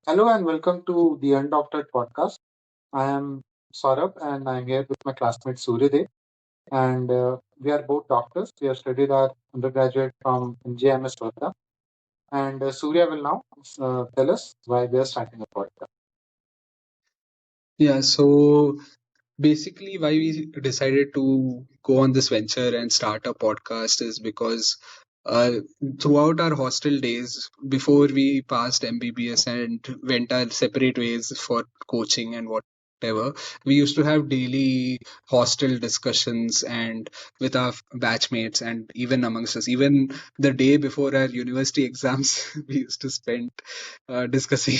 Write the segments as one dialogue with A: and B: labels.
A: Hello and welcome to the Undoctored podcast. I am Saurabh and I'm here with my classmate Suryadev. And we are both doctors. We have studied our undergraduate from NJMS Varda. And Surya will now tell us why we are starting a podcast.
B: Yeah, so basically, why we decided to go on this venture and start a podcast is because uh, throughout our hostel days, before we passed MBBS and went our separate ways for coaching and whatever, we used to have daily hostel discussions and with our batchmates and even amongst us. Even the day before our university exams, we used to spend discussing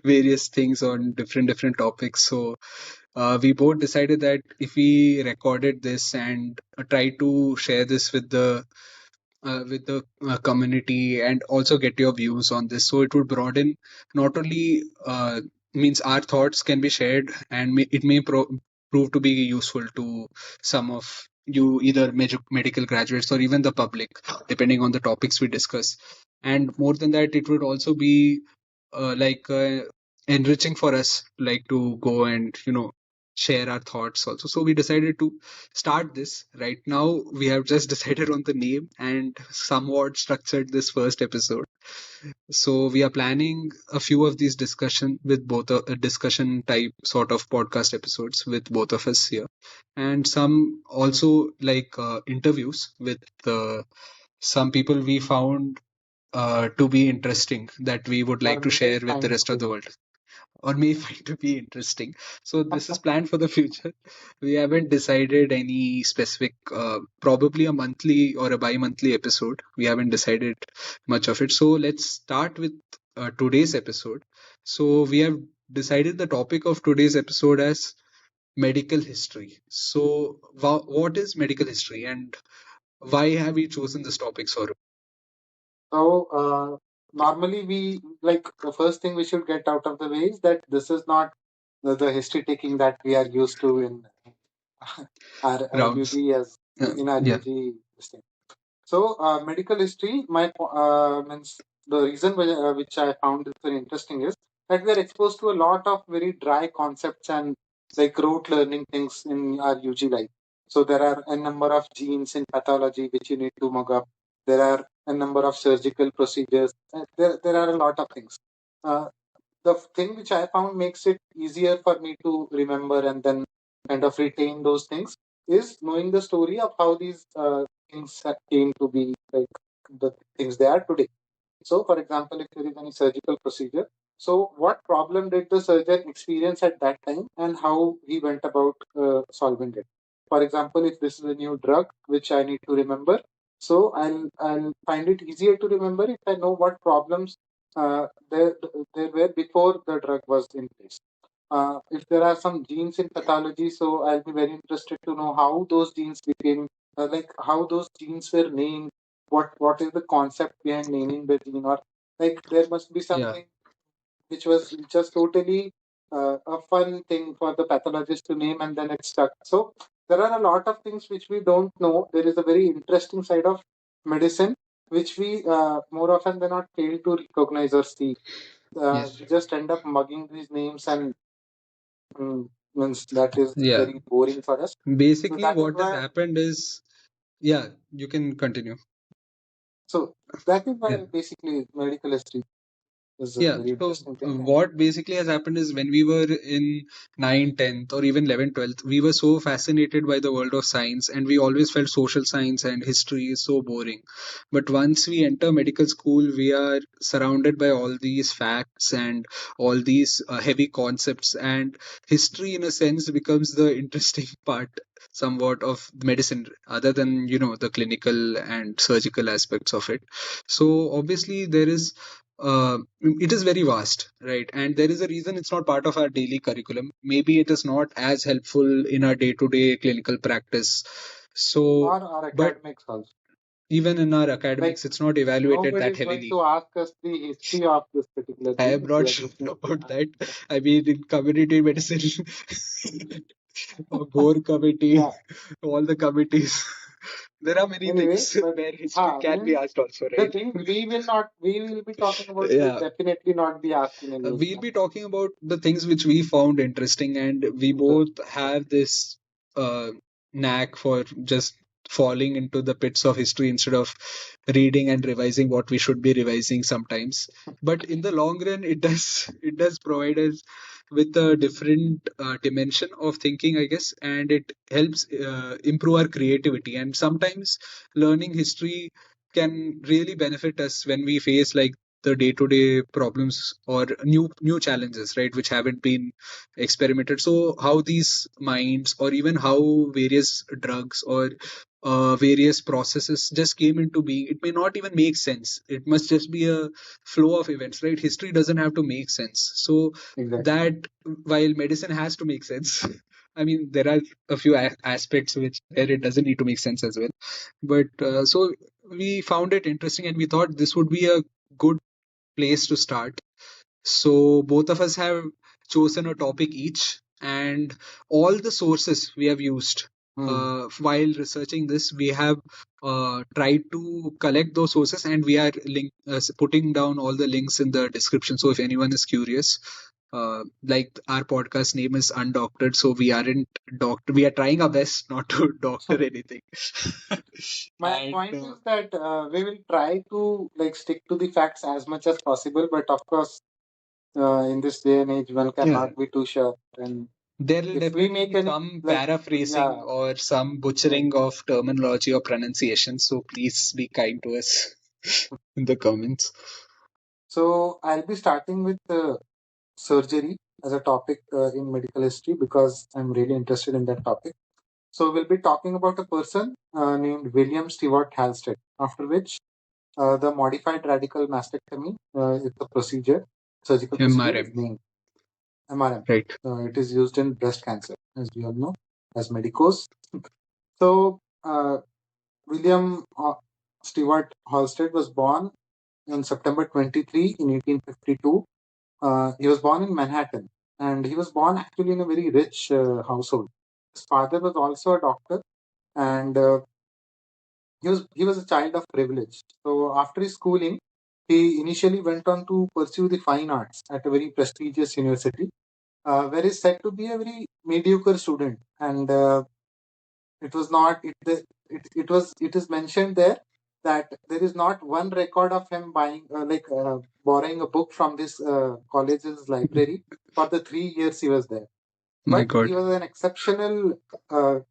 B: various things on different topics. So we both decided that if we recorded this and try to share this with the community and also get your views on this, so it would broaden not only means our thoughts can be shared and it may prove to be useful to some of you, either medical graduates or even the public, depending on the topics we discuss. And more than that, it would also be enriching for us, like to go and share our thoughts also. So we decided to start this. Right now we have just decided on the name and somewhat structured this first episode. So we are planning a few of these discussion with both a discussion type sort of podcast episodes with both of us here, and some also interviews with some people we found to be interesting that we would
A: Or
B: like to
A: may
B: share with the
A: find
B: rest of
A: to
B: the world, or may find to be interesting. So this is planned for the future. We haven't decided any specific, probably a monthly or a bi-monthly episode. We haven't decided much of it. So let's start with today's episode. So we have decided the topic of today's episode as medical history. So what is medical history and why have we chosen this topic, Saurabh?
A: so normally we like the first thing we should get out of the way is that this is not the history taking that we are used to in our
B: Rounds.
A: UG as in our
B: Yeah.
A: UG this thing. So, medical history, means the reason which I found it very interesting is that we are exposed to a lot of very dry concepts and like rote learning things in our UG life. So, there are a number of genes in pathology which you need to mug up. There are a number of surgical procedures. There are a lot of things. Uh, the thing which I found makes it easier for me to remember and then kind of retain those things is knowing the story of how these things came to be like the things they are today. So, for example, if there is any surgical procedure, so what problem did the surgeon experience at that time and how he went about solving it? For example, if this is a new drug which I need to remember, so I'll find it easier to remember if I know what problems there were before the drug was in place. If there are some genes in pathology, so I'll be very interested to know how those genes became, like how those genes were named. What is the concept behind naming the gene, or like there must be
B: Yeah.
A: something which was just totally a fun thing for the pathologist to name and then it stuck. So there are a lot of things which we don't know. There is a very interesting side of medicine which we more often than not fail to recognize or see.
B: Yes.
A: We just end up mugging these names and means that is
B: Yeah.
A: very boring for us. So
B: Basically,
A: that is
B: what has
A: why.
B: happened is, yeah, you can continue.
A: So that is
B: Yeah.
A: why basically medical history is a
B: Yeah,
A: very
B: so
A: interesting thing. And
B: what basically has happened is when we were in 9, 10th, or even 11th, 12th, we were so fascinated by the world of science and we always felt social science and history is so boring. But once we enter medical school, we are surrounded by all these facts and all these heavy concepts, and history, in a sense, becomes the interesting part somewhat of medicine other than the clinical and surgical aspects of it. So obviously there is it is very vast, right? And there is a reason it's not part of our daily curriculum. Maybe it is not as helpful in our day-to-day clinical practice. So,
A: or our
B: but
A: academics also.
B: even in our
A: Like
B: academics, it's not evaluated
A: nobody
B: that
A: is going
B: heavily.
A: to ask us the history of this particular
B: I
A: thing
B: am
A: if we
B: not
A: are
B: sure
A: just going to
B: about
A: ask.
B: that. I mean, in community medicine, or board committee,
A: Yeah,
B: all the committees. There are many
A: Anyway,
B: things
A: but
B: where history can be
A: means
B: asked also,
A: the
B: right?
A: thing we will be talking about will
B: Yeah.
A: definitely not be asked in any
B: We'll
A: exam.
B: be talking about the things which we found interesting, and we
A: Interesting.
B: both have this uh, knack for just falling into the pits of history instead of reading and revising what we should be revising sometimes. But in the long run, it does provide us with a different dimension of thinking, I guess, and it helps improve our creativity. And sometimes learning history can really benefit us when we face like the day-to-day problems or new challenges, right, which haven't been experimented. So how these minds or even how various drugs or various processes just came into being, it may not even make sense. It must just be a flow of events, right? History doesn't have to make sense. So
A: Exactly.
B: that while medicine has to make sense, I mean there are a few aspects which where it doesn't need to make sense as well. But so we found it interesting and we thought this would be a good place to start. So both of us have chosen a topic each, and all the sources we have used
A: Hmm.
B: while researching this, we have tried to collect those sources, and we are putting down all the links in the description. So if anyone is curious, like our podcast name is Undoctored, so we aren't doctor. We are trying our best not to doctor anything.
A: My
B: And
A: point is that we will try to like stick to the facts as much as possible, but of course, in this day and age, one
B: yeah,
A: cannot be too sure. And
B: there will
A: if we
B: definitely
A: make
B: be
A: any
B: some
A: like,
B: paraphrasing
A: yeah,
B: or some
A: right.
B: butchering of terminology or pronunciation, so please be kind to us in the comments.
A: So I'll be starting with surgery as a topic in medical history because I'm really interested in that topic. So we'll be talking about a person named William Stewart Halstead, after which the modified radical mastectomy is the procedure, surgical procedure is
B: MRM,
A: named MRM.
B: right?
A: It is used in breast cancer, as we all know, as medicos. So William Stewart Halstead was born on September 23 in 1852. He was born in Manhattan, and he was born actually in a very rich household. His father was also a doctor, and he was a child of privilege. So after his schooling, he initially went on to pursue the fine arts at a very prestigious university, where he's said to be a very mediocre student, and it was not it is mentioned there that there is not one record of him buying borrowing a book from this college's library for the 3 years he was there.
B: My
A: But he
B: God.
A: was an exceptional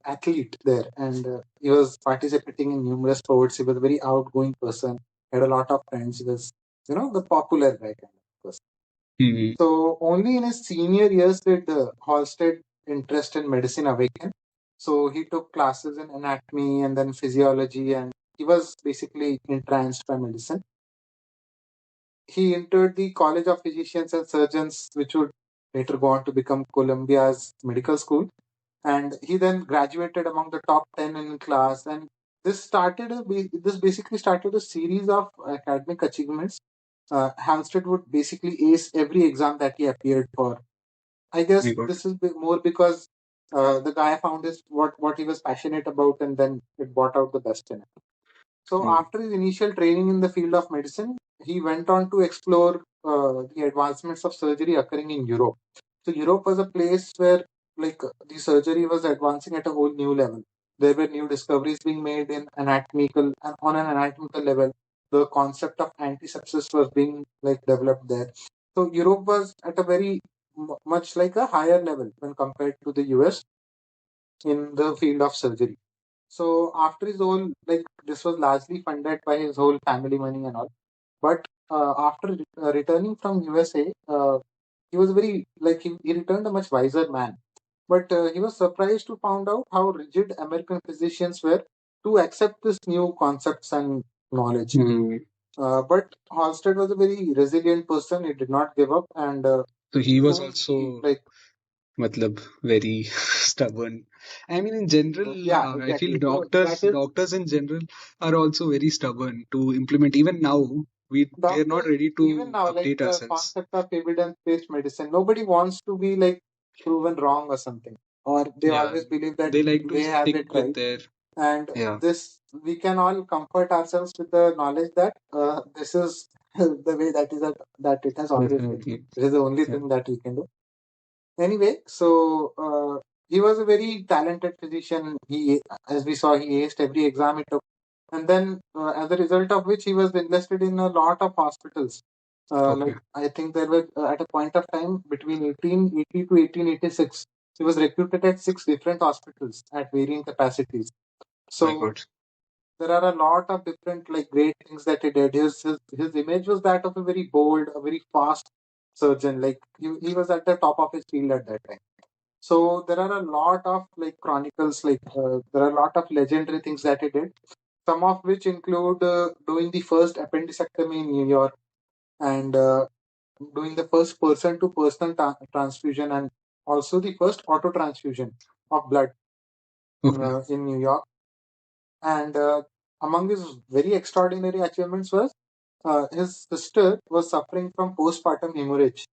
A: athlete there, and he was participating in numerous sports. He was a very outgoing person, had a lot of friends. He was, the popular guy kind of person.
B: Mhm.
A: So only in his senior years did Halstead interest in medicine awaken. So he took classes in anatomy and then physiology, and he was basically entranced by medicine. He entered the College of Physicians and Surgeons, which would later go on to become Columbia's medical school. And he then graduated among the top 10 in class. And this basically started a series of academic achievements. Halstead would basically ace every exam that he appeared for. I
B: My
A: guess
B: God.
A: this is more because the guy found his what he was passionate about, and then it brought out the best in him. So
B: Mm.
A: after his initial training in the field of medicine, he went on to explore the advancements of surgery occurring in Europe. So Europe was a place where the surgery was advancing at a whole new level. There were new discoveries being made in anatomical and on an anatomical level. The concept of antisepsis was being developed there. So Europe was at a very much like a higher level when compared to the US in the field of surgery. So after his whole this was largely funded by his whole family money and all. But after returning from USA, he was very he returned a much wiser man. But he was surprised to find out how rigid American physicians were to accept this new concepts and knowledge.
B: Mm.
A: But Halstead was a very resilient person. He did not give up, and
B: So he was
A: soon he
B: also, matlab, very stubborn. I mean, in general,
A: yeah,
B: I feel
A: exactly. So that
B: doctors,
A: is
B: doctors in general are also very stubborn to implement. Even now, we are not
A: doctors
B: ready
A: even
B: to
A: now
B: update
A: the
B: ourselves.
A: concept of evidence-based medicine. Nobody wants to be proven wrong or something, or they
B: Yeah,
A: always believe that
B: they like to
A: they have
B: stick
A: it
B: with
A: right.
B: their.
A: And
B: Yeah.
A: this, we can all comfort ourselves with the knowledge that this is the way that it has always been.
B: Definitely.
A: It is the only
B: Yeah.
A: thing that we can do. Anyway, so he was a very talented physician. He, as we saw, he aced every exam he took, and then as a result of which he was enlisted in a lot of hospitals.
B: Okay.
A: Like I think there were at a point of time between 1880 to 1886, he was recruited at six different hospitals at varying capacities.
B: My
A: So
B: God.
A: there are a lot of different like great things that he did. His image was that of a very bold, a very fast surgeon. Like he was at the top of his field at that time. So there are a lot of like chronicles, like there are a lot of legendary things that he did. Some of which include doing the first appendicectomy in New York and doing the first person-to-person transfusion and also the first auto transfusion of blood
B: Okay.
A: in New York. And among his very extraordinary achievements was his sister was suffering from postpartum hemorrhage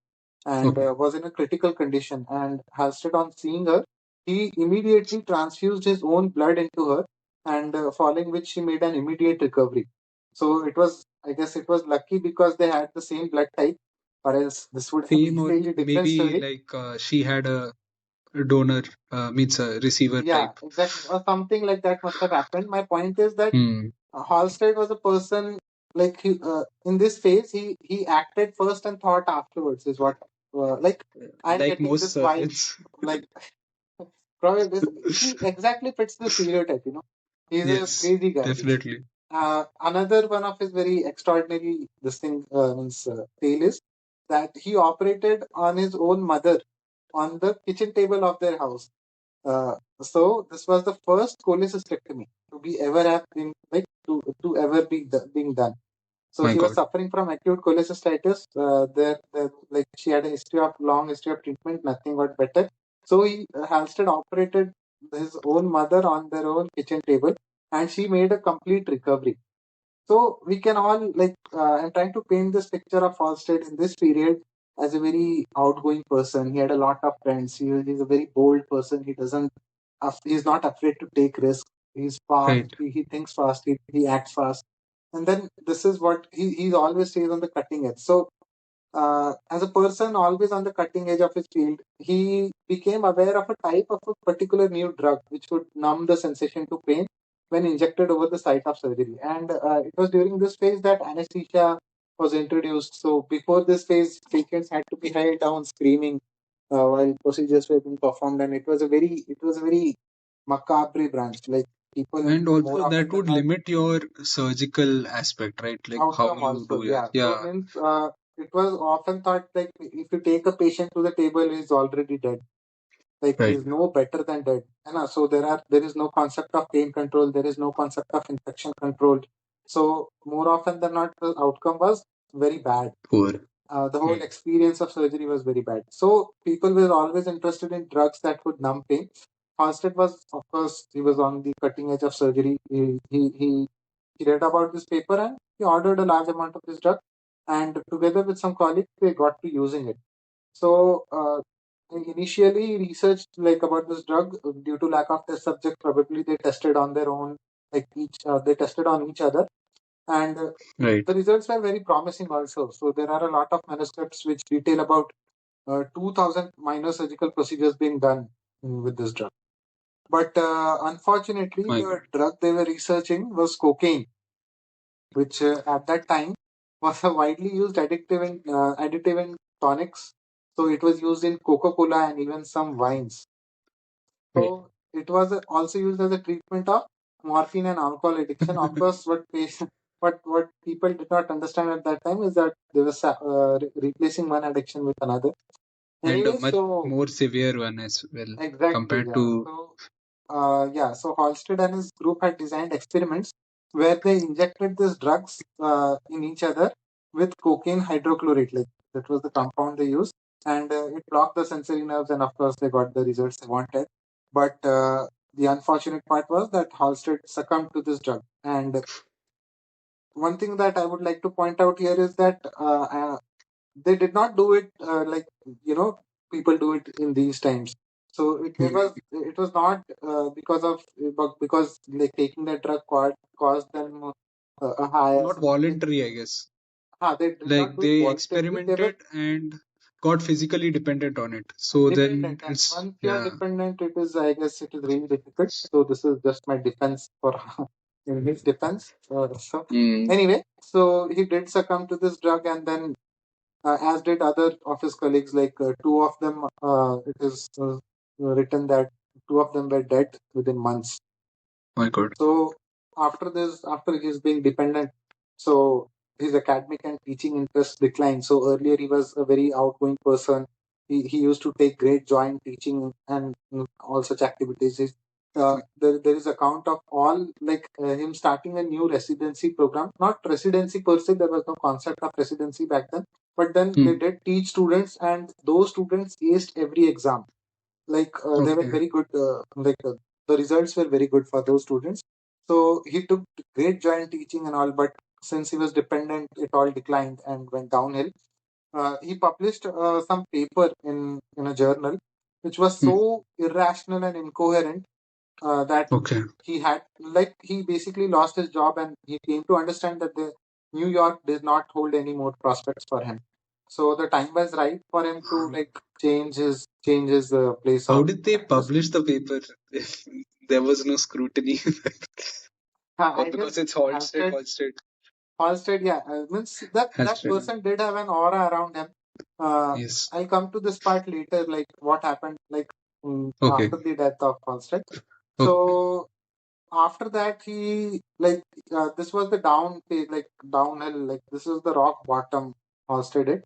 A: and
B: Okay.
A: was in a critical condition. And Halstead, on seeing her, he immediately transfused his own blood into her, and following which she made an immediate recovery. So it was, I guess, it was lucky because they had the same blood type, or else this would have been
B: Same,
A: a
B: or
A: really different
B: maybe
A: story.
B: like she had a donor, means a receiver
A: Yeah,
B: type.
A: exactly. Or something like that must have happened. My point is that
B: Hmm.
A: Halstead was a person like in this phase he acted first and thought afterwards is what like I'm
B: Like
A: getting
B: most
A: this vibe
B: surgeons.
A: like probably this he exactly fits the stereotype, you know. He's a
B: Yes,
A: crazy guy.
B: definitely.
A: Another one of his very extraordinary this thing means tale is that he operated on his own mother on the kitchen table of their house. So this was the first cholecystectomy to be ever have been like to ever be being done. So
B: My
A: she was
B: God.
A: suffering from acute cholecystitis. There, like she had a history of long history of treatment, nothing got better. So Halstead operated his own mother on their own kitchen table, and she made a complete recovery. So we can all like I'm trying to paint this picture of Halstead in this period as a very outgoing person. He had a lot of friends. He's a very bold person. He's not afraid to take risks. He's fast.
B: Right.
A: He thinks fast. He acts fast. And then this is what he always stays on the cutting edge. So as a person always on the cutting edge of his field, he became aware of a type of a particular new drug which would numb the sensation to pain when injected over the site of surgery. And it was during this phase that anesthesia was introduced. So before this phase, patients had to be held down screaming while procedures were being performed, and it was a very macabre branch. Like people
B: And
A: more
B: also
A: often
B: that
A: than
B: would
A: not
B: limit your surgical aspect, right? Like how
A: outcome
B: you
A: also,
B: do your,
A: yeah. So
B: yeah,
A: means it was often thought like if you take a patient to the table, he's already dead. Like
B: right.
A: he's no better than dead. So there is no concept of pain control. There is no concept of infection control. So more often than not, the outcome was very bad.
B: Poor.
A: The whole
B: Hmm.
A: experience of surgery was very bad. So people were always interested in drugs that would numb pain. Halstead was, of course, he was on the cutting edge of surgery. He read about this paper and he ordered a large amount of this drug. And together with some colleagues, they got to using it. So initially, he researched like about this drug due to lack of test subject. Probably they tested on their own, like they tested on each other, and
B: Right.
A: the results were very promising also. So there are a lot of manuscripts which detail about 2,000 minor surgical procedures being done with this drug. But unfortunately,
B: My
A: the
B: God.
A: drug they were researching was cocaine, which at that time was a widely used additive in tonics. So it was used in Coca-Cola and even some wines.
B: Right.
A: So it was also used as a treatment of morphine and alcohol addiction. Of course, what people did not understand at that time is that they were replacing one addiction with another.
B: And a
A: Anyway,
B: much
A: so
B: more severe one as well
A: exactly,
B: compared
A: yeah.
B: to,
A: So Halstead and his group had designed experiments where they injected these drugs in each other with cocaine hydrochlorate. Like that was the compound they used, and it blocked the sensory nerves, and of course they got the results they wanted. But the unfortunate part was that Halstead succumbed to this drug. And one thing that I would like to point out here is that they did not do it like you know people do it in these times. So
B: Hmm.
A: it was not because of because like taking the drug caused them a higher
B: Not
A: like
B: voluntary, I guess.
A: they did not
B: Like
A: do it
B: they
A: voluntarily. They were
B: experimented and got physically dependent on it. So then
A: dependent, and
B: it's
A: once you are
B: yeah.
A: dependent, it is I guess it is really difficult. So this is just my defense for in his defense. So
B: Mm,
A: anyway, so he did succumb to this drug, and then as did other of his colleagues. Like two of them, it is written that two of them were dead within months.
B: my God.
A: So after this, after he's being dependent, so his academic and teaching interest declined. So earlier he was a very outgoing person. He used to take great joy in teaching and all such activities. There is account of all like him starting a new residency program. Not residency per se. There was no concept of residency back then. But then they
B: Mm,
A: did teach students, and those students aced every exam. Like they were
B: okay.
A: very good. The results were very good for those students. So he took great joy in teaching and all, but since he was dependent, it all declined and went downhill. He published some paper in a journal, which was
B: Mm,
A: so irrational and incoherent that
B: okay.
A: he had like he basically lost his job, and he came to understand that the New York did not hold any more prospects for him. So the time was right for him to like change his place
B: How
A: of
B: did they
A: practice.
B: publish the paper if there was no scrutiny? Or
A: I
B: because
A: guess
B: it's Halstead,
A: Halstead,
B: Halstead,
A: Halstead, yeah, means that
B: Halstead.
A: person did have an aura around him. Uh,
B: Yes.
A: I'll come to this part later, like what happened, like
B: Okay.
A: after the death of Halstead.
B: Okay.
A: So after that, he like this was the down phase, like downhill, like this is the rock bottom Halstead did,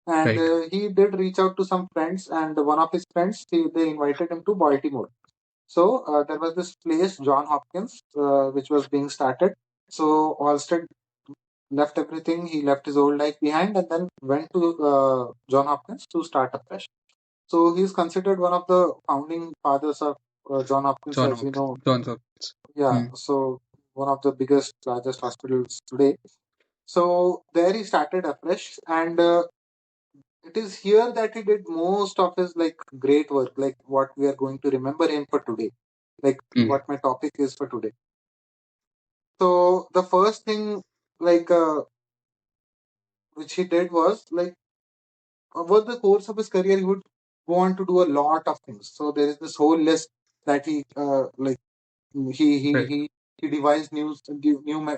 A: and
B: Right.
A: he did reach out to some friends, and one of his friends they invited him to Baltimore. So there was this place, John Hopkins, which was being started. So Halstead left everything. He left his old life behind and then went to John Hopkins to start afresh. So he's considered one of the founding fathers of John Hopkins,
B: John
A: as we
B: Hopkins.
A: know.
B: John Hopkins.
A: Yeah,
B: Mm,
A: so one of the biggest, largest hospitals today. So there he started afresh, and it is here that he did most of his like great work, like what we are going to remember him for today, like
B: mm,
A: what my topic is for today. So the first thing, like which he did was like over the course of his career, he would go on to do a lot of things. So there is this whole list that he like he he
B: right.
A: he he devised new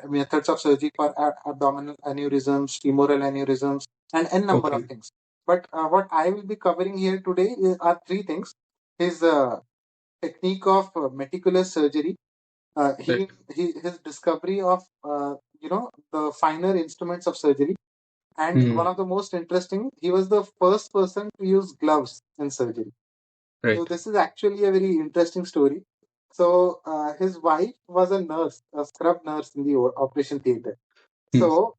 A: methods of surgery for abdominal aneurysms, femoral aneurysms, and n number of
B: Okay.
A: things. But what I will be covering here today are three things: his technique of meticulous surgery,
B: Right.
A: his discovery of the finer instruments of surgery, and
B: Mm,
A: one of the most interesting, he was the first person to use gloves in surgery. So
B: right.
A: this is actually a very interesting story. So his wife was a nurse, a scrub nurse in the operation theater.
B: Mm,
A: So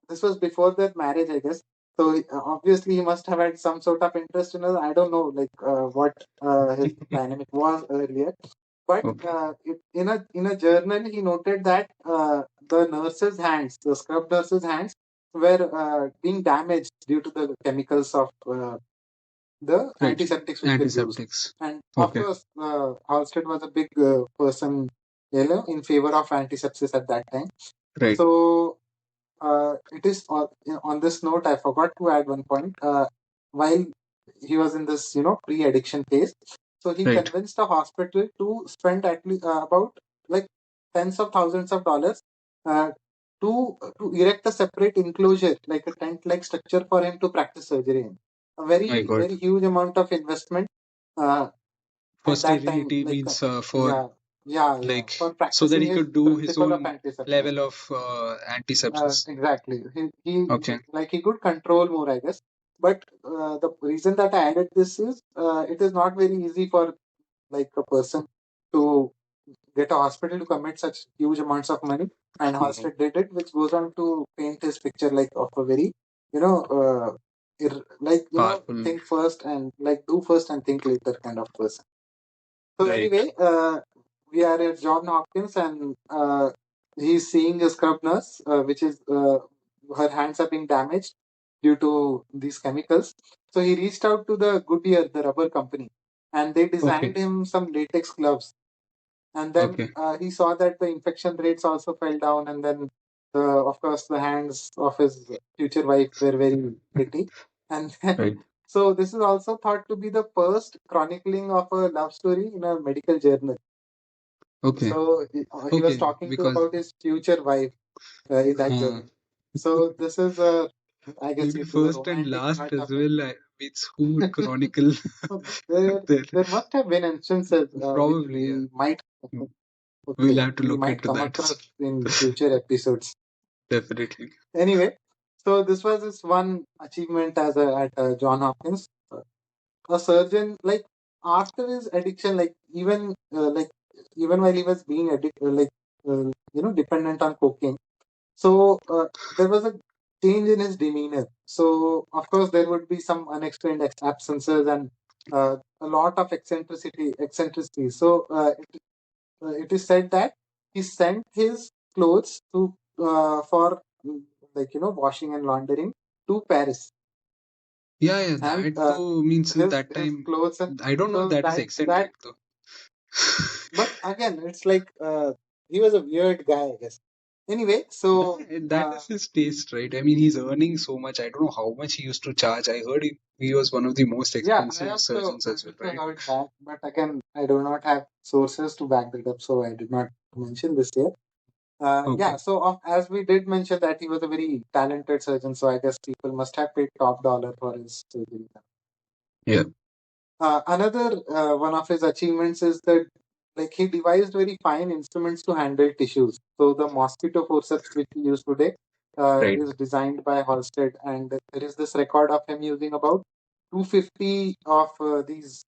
A: this was before their marriage, I guess. So obviously he must have had some sort of interest in her. I don't know like what his dynamic was earlier, but
B: okay.
A: in a journal he noted that the nurse's hands, the scrub nurse's hands, were being damaged due to the chemicals of the
B: Right.
A: antiseptics which were used.
B: Antiseptics.
A: And of
B: Okay.
A: course, Halstead was a big person, in favor of antisepsis at that time.
B: Right.
A: So it is on this note, I forgot to add one point. While he was in this, pre-addiction phase, so he
B: Right.
A: convinced a hospital to spend at least about like tens of thousands of dollars uh, to erect a separate enclosure, like a tent-like structure for him to practice surgery in. A
B: My
A: very
B: God.
A: very huge amount of investment uh,
B: For
A: at that time,
B: sterility
A: like
B: means for
A: yeah, yeah,
B: like
A: for
B: so that
A: practicing
B: he
A: his
B: could do his
A: principle of
B: own
A: antisepsis.
B: level of antisepsis.
A: Exactly. He
B: Okay.
A: like he could control more, I guess. But the reason that I added this is it is not very easy for like a person to get a hospital to commit such huge amounts of money. And
B: Mhm.
A: Halstead did it, which goes on to paint his picture like of a very, you know, like
B: Powerful.
A: think first and like do first and think later kind of person. So
B: Right.
A: anyway, we are at John Hopkins, and he's seeing a scrub nurse, which is her hands are being damaged due to these chemicals. So he reached out to the Goodyear, the rubber company, and they designed
B: Okay.
A: him some latex gloves. And then
B: Okay.
A: he saw that the infection rates also fell down, and then of course the hands of his future wife were very pretty. And then,
B: Right.
A: so this is also thought to be the first chronicling of a love story in a medical journal.
B: Okay.
A: So he was
B: Okay.
A: talking to
B: Because
A: about his future wife in that
B: uh,
A: journal. So this is a, I guess
B: maybe
A: it is a
B: first and
A: romantic
B: last
A: part
B: as
A: of it.
B: well. Means who would chronicle
A: So there,
B: there?
A: there must have been instances which
B: Probably, yeah.
A: we might,
B: We'll
A: okay,
B: have to
A: we
B: look
A: might
B: into
A: come
B: that.
A: across in future episodes.
B: Definitely.
A: Anyway, so this was his one achievement as at John Hopkins. A surgeon, like after his addiction, like even while he was being dependent on cocaine. So there was a change in his demeanor. So of course there would be some unexplained absences and a lot of eccentricity. So it is said that he sent his clothes to for washing and laundering to Paris,
B: Yeah, yeah.
A: and
B: That though means in that
A: his
B: time,
A: clothes and
B: I don't know if
A: so
B: that is
A: that.
B: eccentric though.
A: But again, it's like he was a weird guy, I guess. Anyway, so
B: That is his taste, right? I mean, he's earning so much. I don't know how much he used to charge. I heard he was one of the most
A: yeah,
B: expensive surgeons
A: I
B: as well,
A: also
B: right?
A: heard that, but again, I do not have sources to back that up, so I did not mention this here. Yeah,
B: Okay.
A: so as we did mention that he was a very talented surgeon, so I guess people must have paid top dollar for his surgery.
B: Yeah.
A: Another one of his achievements is that like he devised very fine instruments to handle tissues. So the mosquito forceps which we use today
B: Right.
A: is designed by Halstead, and there is this record of him using about 250 of these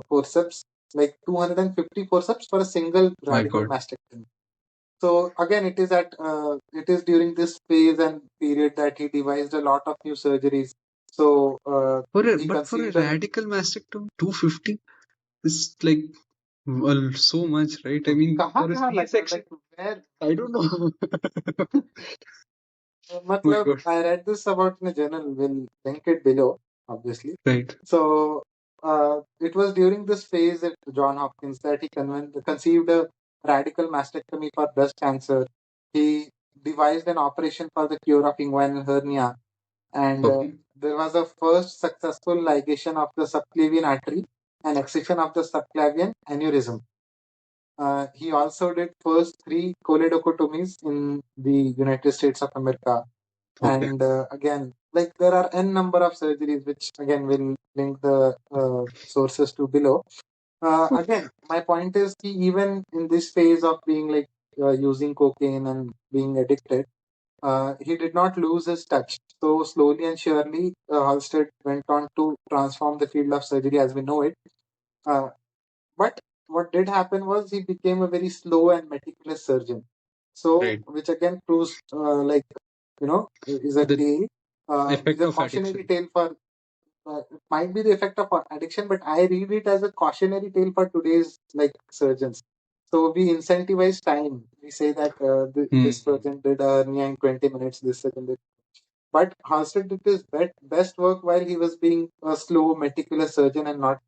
A: forceps, like 250 forceps for a single
B: My
A: radical
B: God.
A: mastectomy. So again, it is during this phase and period that he devised a lot of new surgeries. So he
B: For a
A: conceived a
B: radical mastectomy, 250 is like well, so much, right? I mean,
A: कहाँ
B: for a
A: कहाँ लगा
B: C-section,
A: like where
B: I don't know. My
A: मतलब
B: God.
A: I read this about in a journal. Will link it below, obviously.
B: Right.
A: So it was during this phase at John Hopkins that he conceived a radical mastectomy for breast cancer. He devised an operation for the cure of inguinal hernia, and
B: Okay.
A: there was a first successful ligation of the subclavian artery and excision of the subclavian aneurysm. He also did first three choledochotomies in the United States of America.
B: Okay.
A: And again, like there are n number of surgeries, which again will link the sources to below. Again, my point is, he even in this phase of being like using cocaine and being addicted, he did not lose his touch. So slowly and surely, Halstead went on to transform the field of surgery as we know it. Uh, but what did happen was he became a very slow and meticulous surgeon. So,
B: Right.
A: which again proves, is a
B: The
A: tale, is
B: effect
A: a
B: of
A: cautionary
B: addiction.
A: tale for, it might be the effect of addiction, but I read it as a cautionary tale for today's like surgeons. So we incentivize time. We say that this
B: Hmm.
A: surgeon did a hernia in 20 minutes, this surgeon did. But Halstead did his best work while he was being a slow, meticulous surgeon and not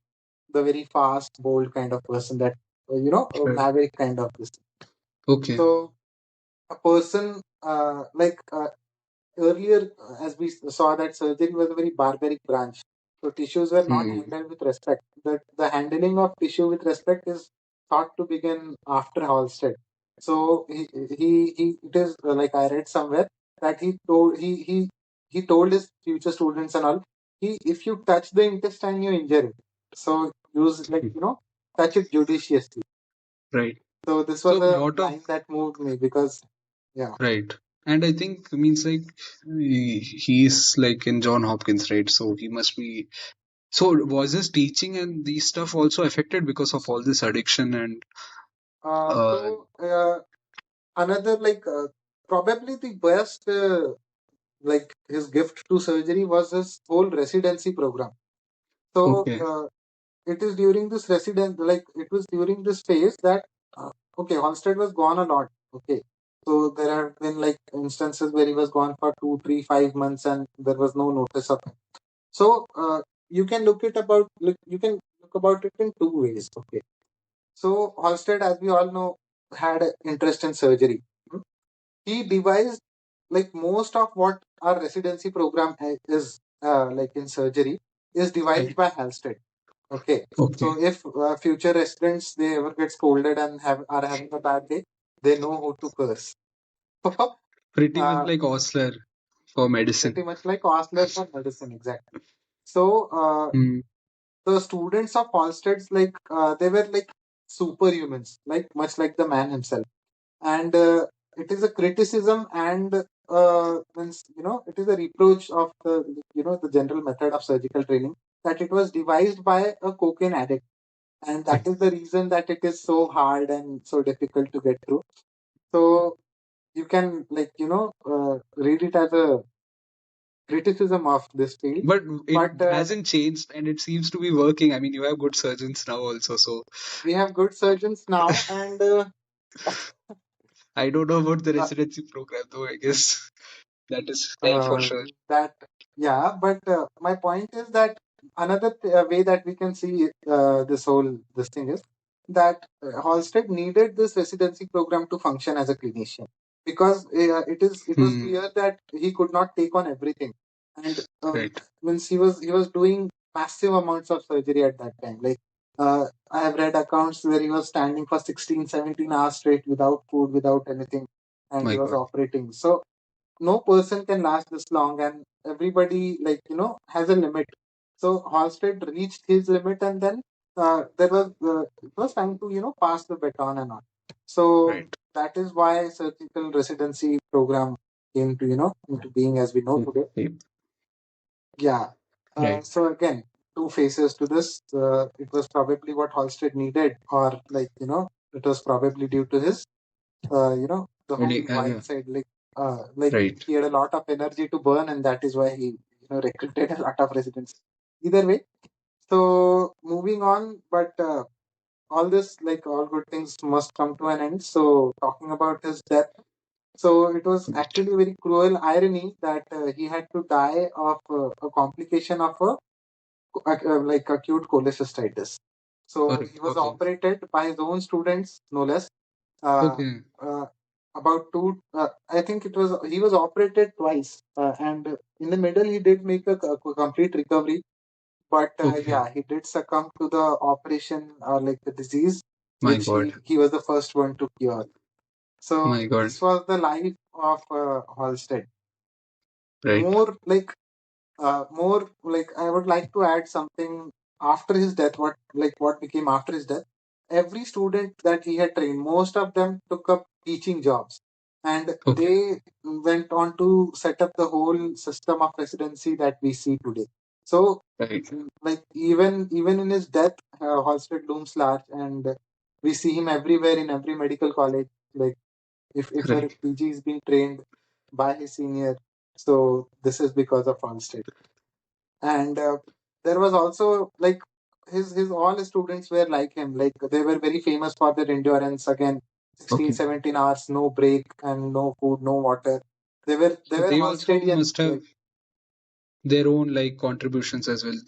A: the very fast, bold kind of person that a
B: Right.
A: maverick kind of this.
B: Okay.
A: So a person earlier, as we saw that surgery was a very barbaric branch. So tissues were not
B: Hmm.
A: handled with respect. The handling of tissue with respect is thought to begin after Halstead. So he it is like I read somewhere that he told his future students and all, he if you touch the intestine you injure it. So use touch it judiciously.
B: Right.
A: So this
B: So
A: was a
B: lot of
A: line that moved me because yeah.
B: right. And I think means like he's like in John Hopkins, right? So he must be. So was his teaching and these stuff also affected because of all this addiction and uh
A: So another probably the best his gift to surgery was his whole residency program. So
B: okay.
A: it is during this resident like it was during this phase that okay Halstead was gone a lot. Okay, so there have been like instances where he was gone for 2, 3, 5 months and there was no notice of him. So you can look it about look, you can took about it in two ways. Okay. So Halstead, as we all know, had an interest in surgery. Hmm. He devised like most of what our residency program is like in surgery is devised
B: Right.
A: by Halstead. Okay.
B: Okay.
A: So if future residents they ever get scolded and have are having a bad day, they know who to curse.
B: Pretty much
A: uh,
B: like Osler for medicine.
A: Pretty much like Osler for medicine, exactly. So
B: Hmm.
A: the students of Halstead's like they were like superhumans, like much like the man himself, and it is a criticism and it is a reproach of the the general method of surgical training that it was devised by a cocaine addict, and that
B: Right.
A: is the reason that it is so hard and so difficult to get through. So you can read it as a criticism of this field,
B: But it
A: but
B: hasn't changed and it seems to be working. I mean, you have good surgeons now also, so
A: we have good surgeons now, and
B: I don't know about the
A: uh,
B: residency program though. I guess that is there for
A: uh,
B: sure.
A: that yeah. But my point is that another way that we can see this thing is that Halstead needed this residency program to function as a clinician, because it was
B: Hmm.
A: clear that he could not take on everything, and
B: Right.
A: means he was doing massive amounts of surgery at that time. Like I have read accounts where he was standing for 16, 17 hours straight without food, without anything, and
B: My
A: he was
B: God.
A: operating. So no person can last this long, and everybody has a limit. So Halstead reached his limit, and then it was time to pass the baton and all. So
B: Right.
A: that is why surgical residency program came to into being as we know today.
B: Right.
A: Yeah.
B: Right.
A: So again, two faces to this. It was probably what Halstead needed, or it was probably due to his the whole
B: Really,
A: wild side, like
B: right.
A: he had a lot of energy to burn, and that is why he recruited a lot of residents. Either way, so moving on, but all this, like all good things must come to an end. So talking about his death, so it was
B: Right.
A: actually a very cruel irony that he had to die of a complication of like acute cholecystitis. So
B: Correct.
A: he was
B: Okay.
A: operated by his own students, no less. uh,
B: Okay.
A: uh, about two, I think it was he was operated twice, and in the middle he did make a complete recovery, but
B: Okay.
A: yeah, he did succumb to the operation or like the disease
B: My
A: which
B: God.
A: he was the first one to cure. So
B: My God.
A: this was the life of Halstead.
B: Right.
A: More like I would like to add something after his death. What became after his death? Every student that he had trained, most of them took up teaching jobs, and
B: Okay.
A: they went on to set up the whole system of residency that we see today. So,
B: Right.
A: like even in his death, Halstead looms large, and we see him everywhere in every medical college. Like if a
B: Right.
A: PG is being trained by his senior, so this is because of Halstead. And there was also like his all his students were like him, like they were very famous for their endurance. Again, 16,
B: Okay.
A: 17 hours, no break and no food, no water. They were
B: They also
A: Halstedians,
B: must have
A: like
B: their own like contributions as well.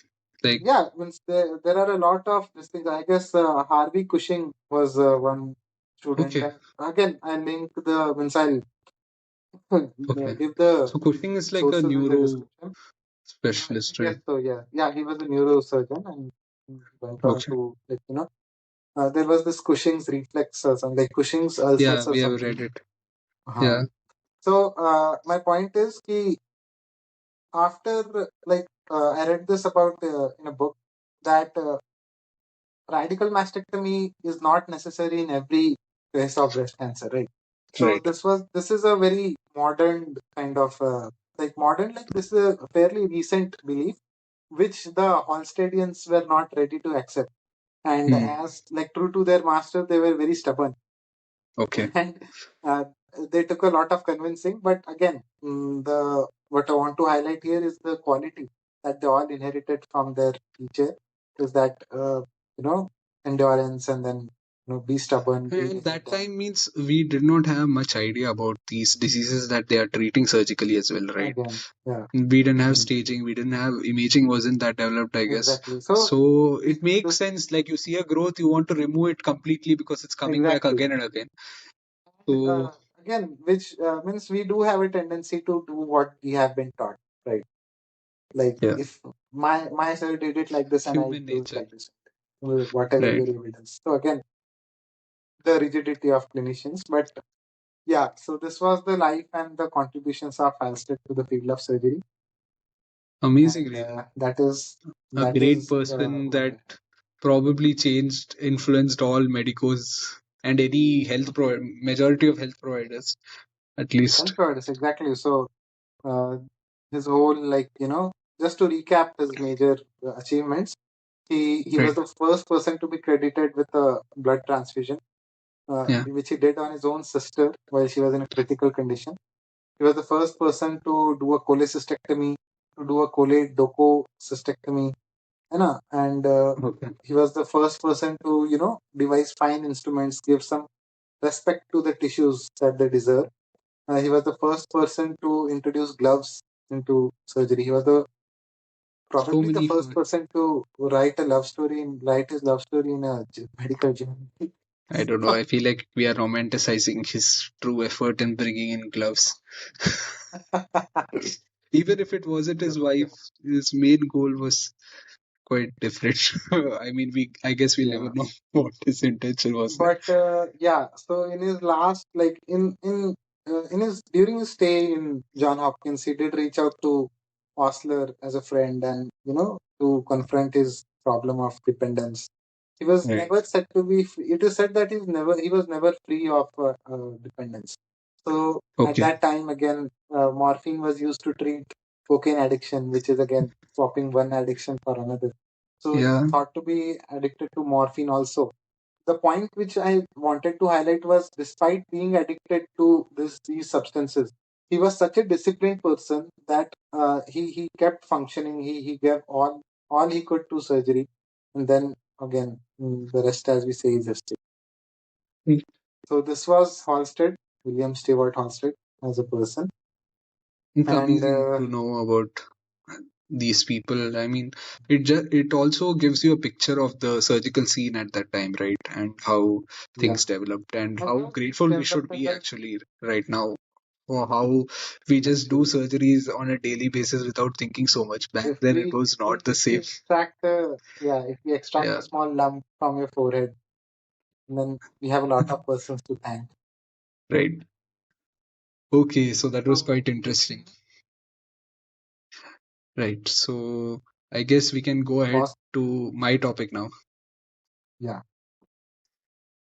B: Like,
A: yeah. Means there are a lot of these things. I guess Harvey Cushing was one student,
B: okay.
A: and again I link the means I'll
B: Okay.
A: give the
B: So Cushing is like a
A: sources in the
B: neuro
A: description. I
B: specialist,
A: guess
B: right?
A: so, yeah. Yeah, he was a neurosurgeon, and he went on
B: Okay.
A: to, there was this Cushing's reflex or something, like Cushing's
B: Yeah,
A: ulcers or
B: we have
A: something.
B: read it.
A: Uh,
B: Yeah.
A: so, my point is, after, I read this about in a book that radical mastectomy is not necessary in every case of breast cancer, right? So
B: Right.
A: this is a very modern kind of modern, like this is a fairly recent belief which the Holstedians were not ready to accept. And
B: Hmm.
A: as like true to their master, they were very stubborn,
B: Okay.
A: and uh, they took a lot of convincing. But again, the what I want to highlight here is the quality that they all inherited from their teacher. Is that endurance, and then be stubborn, be
B: And that
A: resistant.
B: time means we did not have much idea about these diseases that they are treating surgically as well, right?
A: Again, yeah,
B: We didn't have
A: mm,
B: staging, we didn't have imaging, wasn't that developed, I guess.
A: exactly. So
B: So it makes
A: this
B: sense. Like you see a growth, you want to remove it completely because it's coming back
A: exactly.
B: again and again.
A: And,
B: So
A: again, which means we do have a tendency to do what we have been taught, right? Like
B: yeah,
A: if my sir did it like this and I
B: human
A: do it
B: nature,
A: like this, whatever
B: right?
A: your evidence. So again, the rigidity of clinicians. But yeah, so this was the life and the contributions of Halstead to the field of surgery,
B: Amazing,
A: and
B: really.
A: that is
B: A great person
A: what
B: that probably changed, influenced all medicos and any majority of health providers, at least.
A: health providers exactly. So uh, his whole just to recap his major achievements. He was
B: Right.
A: the first person to be credited with a blood transfusion,
B: Yeah.
A: which he did on his own sister while she was in a critical condition. He was the first person to do a cholecystectomy, to do a cholecystectomy, and
B: Okay.
A: he was the first person to devise fine instruments, give some respect to the tissues that they deserve. He was the first person to introduce gloves into surgery. He was the
B: So
A: probably the
B: many.
A: first person to write his love story in a medical journal.
B: I don't know. I feel like we are romanticizing his true effort in bringing in gloves. Even if it wasn't his wife, his main goal was quite different. I mean, I guess we'll never
A: Yeah.
B: know what his intention was there.
A: But yeah, so in his last, like in his during his stay in John Hopkins, he did reach out to Osler as a friend, and to confront his problem of dependence. He was
B: Right.
A: never said to be. It is said that he was never free of dependence. So at
B: Okay.
A: that time, again, morphine was used to treat cocaine addiction, which is again swapping one addiction for another. So he
B: Yeah.
A: thought to be addicted to morphine also. The point which I wanted to highlight was, despite being addicted to these substances, he was such a disciplined person that he kept functioning. He gave all he could to surgery, and then again, the rest, as we say, is history. So this was Halstead, William Stewart Halstead, as a person,
B: It's
A: and
B: amazing to know about these people. I mean, it also gives you a picture of the surgical scene at that time, right? And how
A: yeah,
B: things developed and
A: and
B: how
A: how things
B: grateful we should
A: developed, and
B: be
A: like
B: actually right now for how we just do
A: eventually,
B: surgeries on a daily basis without thinking so much. Back
A: if
B: then,
A: we
B: it was not the
A: if we
B: same.
A: extract if we extract
B: Yeah,
A: a small lump from your forehead, then we have a lot of persons to thank.
B: right. Okay, so that was
A: So,
B: quite interesting. Right. So I guess we can go ahead
A: cost,
B: to my topic now.
A: yeah,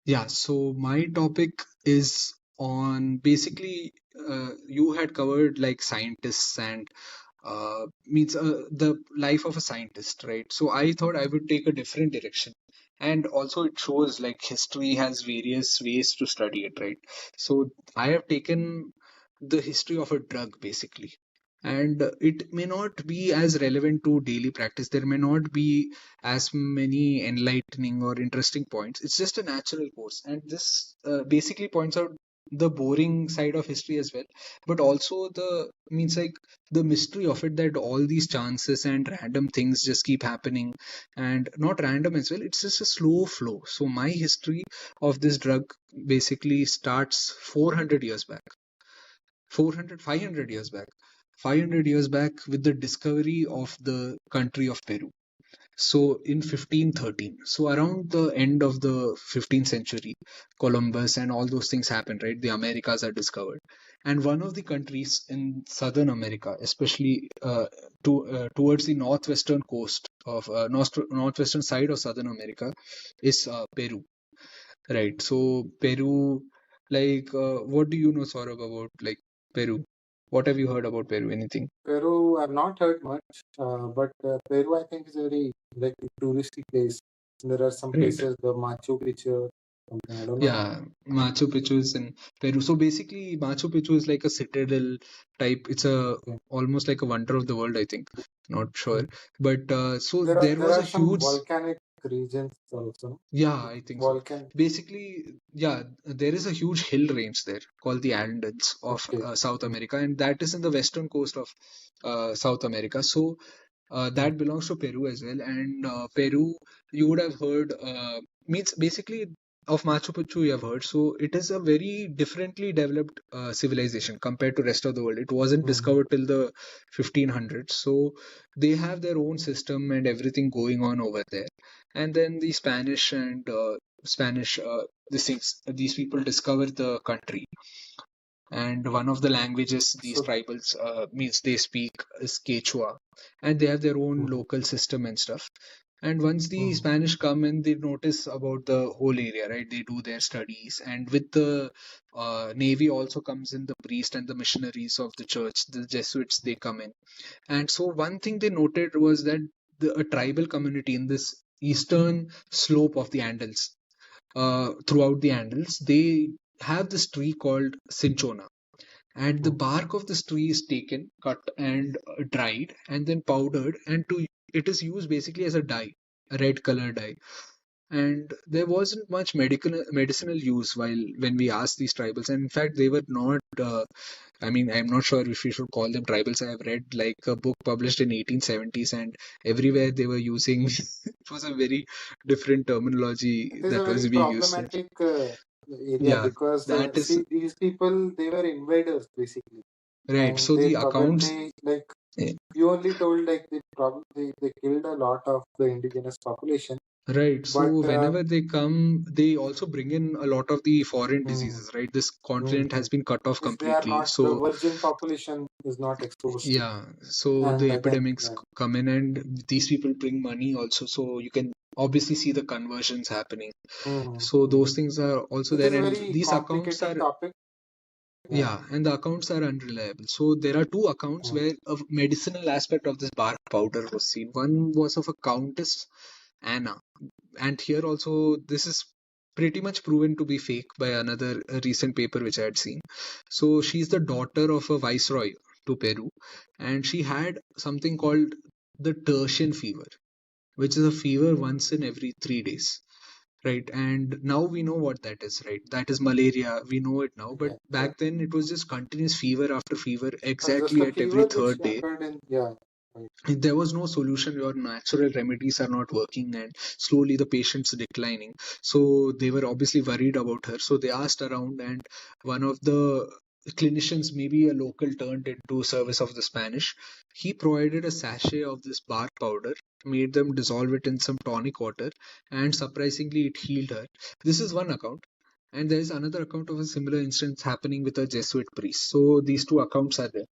B: Yeah, so my topic is on basically you had covered like scientists and means the life of a scientist, right? So I thought I would take a different direction. And also it shows like history has various ways to study it, right? So I have taken the history of a drug basically. And it may not be as relevant to daily practice. There may not be as many enlightening or interesting points. It's just a natural course. And this basically points out the boring side of history as well, but also the means like the mystery of it, that all these chances and random things just keep happening, and not random as well, it's just a slow flow. So my history of this drug basically starts 400 years back, 400, 500 years back, 500 years back with the discovery of the country of Peru. So in 1513, so around the end of the 15th century, Columbus and all those things happened, right? The Americas are discovered. And one of the countries in Southern America, especially towards the northwestern coast of northwestern side of Southern America, is Peru, right? So Peru, like, what do you know, Saurabh, about like Peru? What have you heard about Peru? Anything?
A: Peru, I've not heard much, but Peru, I think, is a very like touristy place. There are some
B: Right.
A: places, the Machu Picchu, something, I don't know.
B: Yeah, Machu Picchu is in Peru. So basically, Machu Picchu is like a citadel type. It's a
A: Okay.
B: almost like a wonder of the world, I think. Not sure,
A: Mm.
B: but so
A: There are
B: there
A: there
B: was a
A: are some
B: huge
A: volcanic regions also.
B: Yeah, I think so.
A: Volcan.
B: Basically, yeah, there is a huge hill range there called the Andes of
A: Okay.
B: South
A: Mm,
B: America, and that is in the western coast of South America. So
A: mm,
B: that belongs to Peru as well. And Peru, you would have heard, means basically of Machu Picchu, you have heard. So it is a very differently developed civilization compared to rest of the world. It wasn't
A: mm,
B: discovered till the 1500s. So they have their own system and everything going on over there. And then the Spanish and Spanish, these people discover the country, and one of the languages these
A: so,
B: tribals means they speak is Quechua, and they have their own
A: mm,
B: local system and stuff. And once the
A: mm,
B: Spanish come in, they notice about the whole area, right? They do their studies, and with the navy also comes in the priest and the missionaries of the church, the Jesuits, they come in. And so one thing they noted was that a tribal community in this eastern slope of the Andes, throughout the Andes, they have this tree called cinchona, and the
A: mm,
B: bark of this tree is taken, cut, and dried, and then powdered, and it is used basically as a dye, a red color dye. And there wasn't much medicinal use while when we asked these tribals, and in fact they were not. I mean, I'm not sure if we should call them tribals. I have read like a book published in 1870s, and everywhere they were using it was a very different
A: it
B: terminology
A: is a
B: that
A: very
B: was being used there.
A: problematic area
B: Yeah,
A: because
B: that is
A: see these people they were invaders basically,
B: right.
A: and
B: So
A: they
B: the accounts.
A: probably like you only told like they probably they killed a lot of the indigenous population,
B: Right.
A: but
B: So whenever they come, they also bring in a lot of the foreign
A: mm,
B: diseases, right? This continent
A: mm,
B: has been cut off
A: if they are
B: completely.
A: not the
B: So
A: virgin population is not exposed to,
B: yeah, so
A: and
B: the
A: again
B: epidemics
A: yeah.
B: come in, and these people bring money also. So you can obviously see the conversions happening.
A: Mm,
B: So
A: mm.
B: those things are also
A: It
B: there,
A: is a
B: and
A: very
B: these accounts
A: complicated
B: are,
A: topic. Yeah.
B: yeah, and the accounts are unreliable. So there are two accounts
A: Mm,
B: where a medicinal aspect of this bark powder was seen. One was of a Countess Anna, and here also this is pretty much proven to be fake by another recent paper which I had seen. So she's the daughter of a viceroy to Peru, and she had something called the tertian fever, which is a fever once in every 3 days, right? And now we know what that is, right? That is malaria. We know it now, but
A: yeah, yeah.
B: back then it was just continuous fever after fever,
A: It was just a
B: exactly at every
A: fever which
B: third day.
A: occurred in yeah. Right.
B: There was no solution. Your natural remedies are not working, and slowly the patient's declining. So they were obviously worried about her. So they asked around, and one of the clinicians, maybe a local, turned into service of the Spanish. He provided a sachet of this bark powder, made them dissolve it in some tonic water, and surprisingly, it healed her. This is one account. And there is another account of a similar instance happening with a Jesuit priest. So these two accounts are there.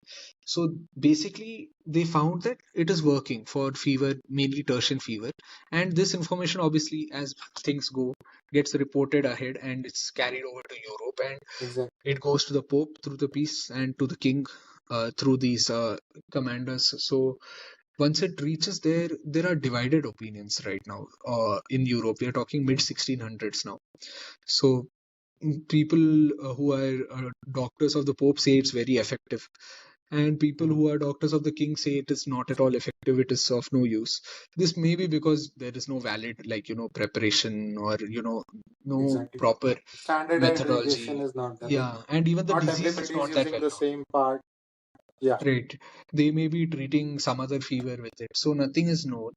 B: So basically, they found that it is working for fever, mainly tertian fever. And this information, obviously, as things go, gets reported ahead and it's carried over to Europe, and
A: Exactly.
B: it goes to the Pope through the peace and to the King through these commanders. So once it reaches there, there are divided opinions right now in Europe. We are talking mid 1600s now. So people who are doctors of the Pope say it's very effective, and people
A: Mm,
B: who are doctors of the king say it is not at all effective, it is of no use. This may be because there is no valid, like, preparation, or no
A: exactly.
B: proper
A: Standardization
B: methodology.
A: is not there. Like
B: Yeah, and even the
A: not
B: disease is
A: everybody is
B: not that
A: using
B: well
A: the
B: known.
A: same part. Yeah.
B: Right. They may be treating some other fever with it, so nothing is known.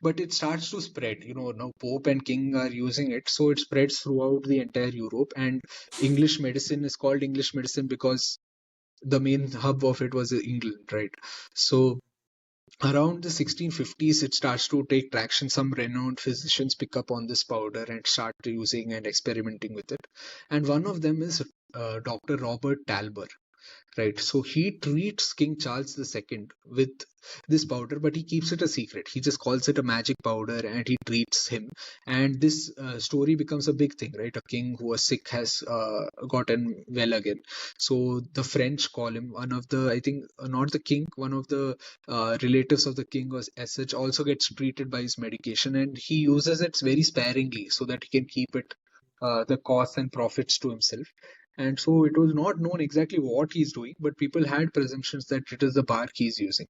B: But it starts to spread. Now Pope and King are using it, so it spreads throughout the entire Europe. And English medicine is called English medicine because the main hub of it was England, right? So around the 1650s, it starts to take traction. Some renowned physicians pick up on this powder and start using and experimenting with it. And one of them is Dr. Robert Talbot. Right. So he treats King Charles II with this powder, but he keeps it a secret. He just calls it a magic powder and he treats him. And this story becomes a big thing, right? A king who was sick has gotten well again. So the French call him one of the, I think, not the king, one of the relatives of the king was as such also gets treated by his medication, and he uses it very sparingly so that he can keep it the costs and profits to himself. And so it was not known exactly what he's doing, but people had presumptions that it is the bark he's using.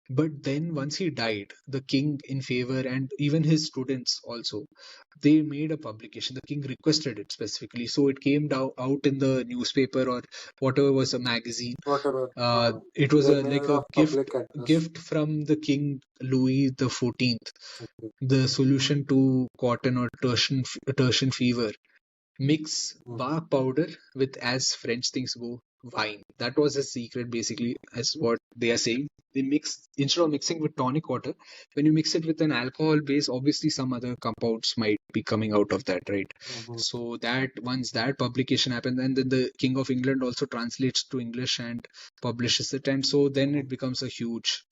B: But then once he died, the king in favor and even his students also, they made a publication. The king requested it specifically, so it came down out in the newspaper or whatever was a magazine.
A: Whatever.
B: It was
A: They
B: a
A: made
B: like
A: it
B: a
A: of public address.
B: gift from the King Louis the 14th,
A: Okay.
B: the solution to cotton or tertian fever. Mix
A: Mhm.
B: bark powder with, as French things go, wine. That was a secret, basically, as what they are saying. They mix, instead of mixing with tonic water, when you mix it with an alcohol base, obviously some other compounds might be coming out of that, right?
A: Mhm.
B: So that once that publication happened, and then the King of England also translates to English and publishes it, and so then
A: Mhm.
B: it becomes a huge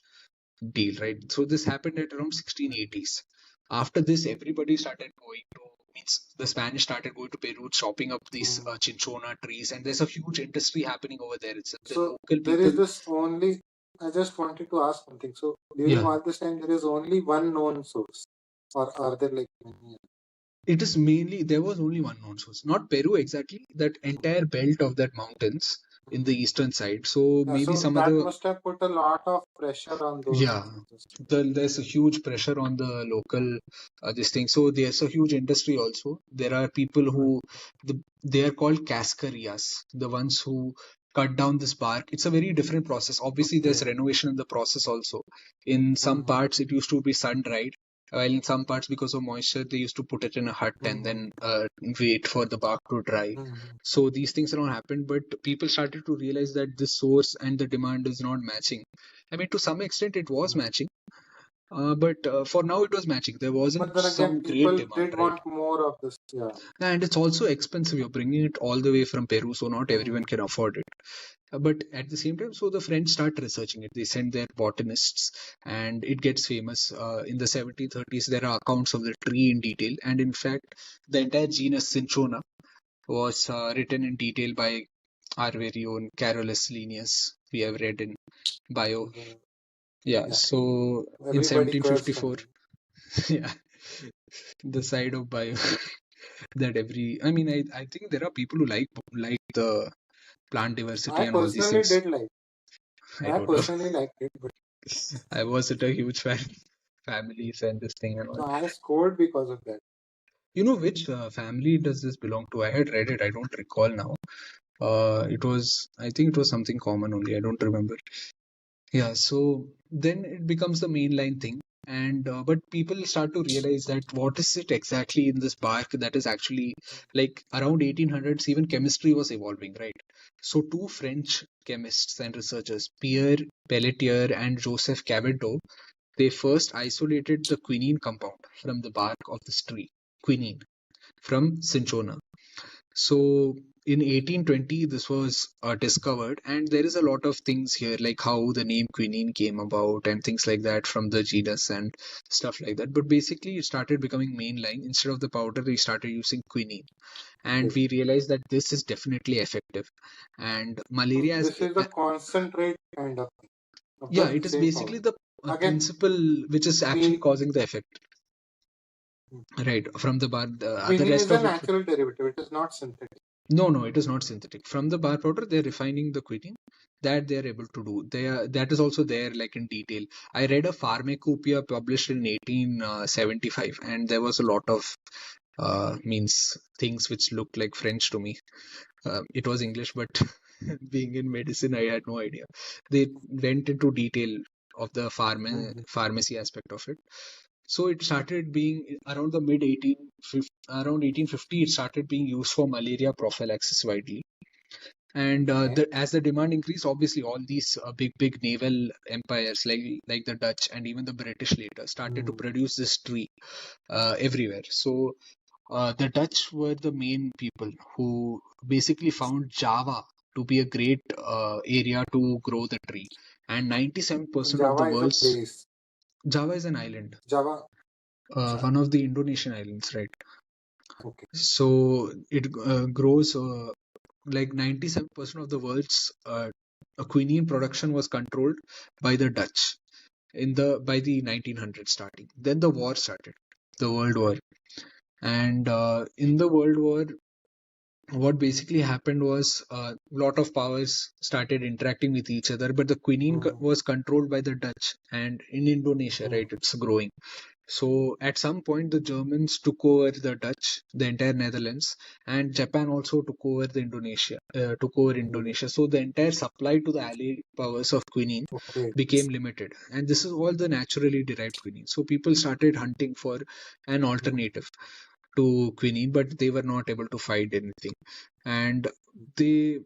B: deal, right? So this happened at around 1680s. After this, everybody started going to, means the Spanish started going to Peru, chopping up these
A: Mhm.
B: cinchona trees, and there's a huge industry happening over there. It's the
A: So
B: local
A: there is
B: people.
A: this only. I just wanted to ask something. So during
B: Yeah,
A: all this time, there is only one known source, or are there like many?
B: it is mainly, there was only one known source, not Peru exactly, that entire belt of that mountains in the eastern side. So
A: Yeah,
B: maybe
A: so
B: some
A: that
B: other.
A: must have put a lot of pressure on those
B: Yeah,
A: researchers.
B: there's a huge pressure on the local this thing. So there's a huge industry also. There are people who they are called cascarias, the ones who cut down this bark. It's a very different process. Obviously, there's
A: Okay.
B: renovation in the process also. In some
A: Mm-hmm.
B: parts, it used to be sun dried. While in some parts, because of moisture, they used to put it in a hut and
A: Mm-hmm.
B: then wait for the bark to dry.
A: Mm-hmm.
B: So these things don't happen, but people started to realize that the source and the demand is not matching. I mean, to some extent, it was
A: Mm-hmm.
B: matching, but for now, it was matching. There wasn't
A: But then again,
B: some great
A: people
B: demand,
A: did
B: right?
A: want more of this. Yeah.
B: And it's also expensive. You're bringing it all the way from Peru, so not everyone
A: Mm-hmm.
B: can afford it. But at the same time, so the French start researching it. They send their botanists, and it gets famous. In the 1730s, there are accounts of the tree in detail, and in fact, the entire genus Cinchona was written in detail by our very own Carolus Linnaeus. We have read in bio.
A: The,
B: Yeah,
A: yeah.
B: so in
A: Everybody curves from
B: 1754,
A: him.
B: yeah, the side of bio that every, I mean, I think there are people who like the plant diversity
A: I
B: and all these
A: personally
B: things.
A: did like.
B: I
A: I
B: don't know.
A: personally liked it, but
B: I wasn't a huge fan. Families and this thing and all.
A: no, I scored because of that.
B: You know which family does this belong to? I had read it. I don't recall now. It was, I think it was something common only. I don't remember. Yeah, so then it becomes the mainline thing. And but people start to realize that what is it exactly in this bark that is actually, like, around 1800s, even chemistry was evolving, right? So two French chemists and researchers, Pierre Pelletier and Joseph Cavendot, they first isolated the quinine compound from the bark of this tree, quinine, from cinchona. So in 1820, this was discovered, and there is a lot of things here, like how the name quinine came about and things like that from the genus and stuff like that. But basically, it started becoming mainline. Instead of the powder, they started using quinine, and
A: Okay.
B: we realized that this is definitely effective. And
A: So
B: malaria is,
A: this is the concentrate kind of thing of
B: yeah,
A: the
B: it is
A: same powder.
B: basically the
A: Again,
B: principle which is actually
A: queen,
B: causing the effect, right? From the bar, the
A: quinine
B: rest
A: is a
B: of it.
A: natural derivative. It is not synthetic.
B: No, no, it is not synthetic. From the bar powder, they're refining the quinine that they are able to do. They are, that is also there, like in detail. I read a pharmacopoeia published in 1875, and there was a lot of means things which looked like French to me. It was English, but being in medicine, I had no idea. They went into detail of the
A: Mm-hmm.
B: pharmacy aspect of it. So it started being around the mid 1850, around 1850, it started being used for malaria prophylaxis widely. And
A: Okay.
B: as the demand increased, obviously all these big naval empires like the Dutch and even the British later started to
A: Mm-hmm.
B: produce this tree everywhere. So the Dutch were the main people who basically found Java to be a great area to grow the tree. And 97% of the
A: Java is a
B: world's,
A: place.
B: Java is an island,
A: Java. Acha.
B: one of the Indonesian islands, right?
A: Okay.
B: So it grows, like 97% of the world's quinine production was controlled by the Dutch in the by the 1900s starting. Then the war started, the World War, and in the World War, what basically happened was a lot of powers started interacting with each other, but the quinine
A: Mm,
B: was controlled by the Dutch, and in Indonesia,
A: mm,
B: right, it's growing. So at some point, the Germans took over the Dutch, the entire Netherlands, and Japan also took over
A: mm.
B: Indonesia. So the entire supply to the Allied powers of quinine
A: Okay.
B: became limited, and this is all the naturally derived quinine. So people started hunting for an
A: Mm,
B: alternative to quinine, but they were not able to find anything. And they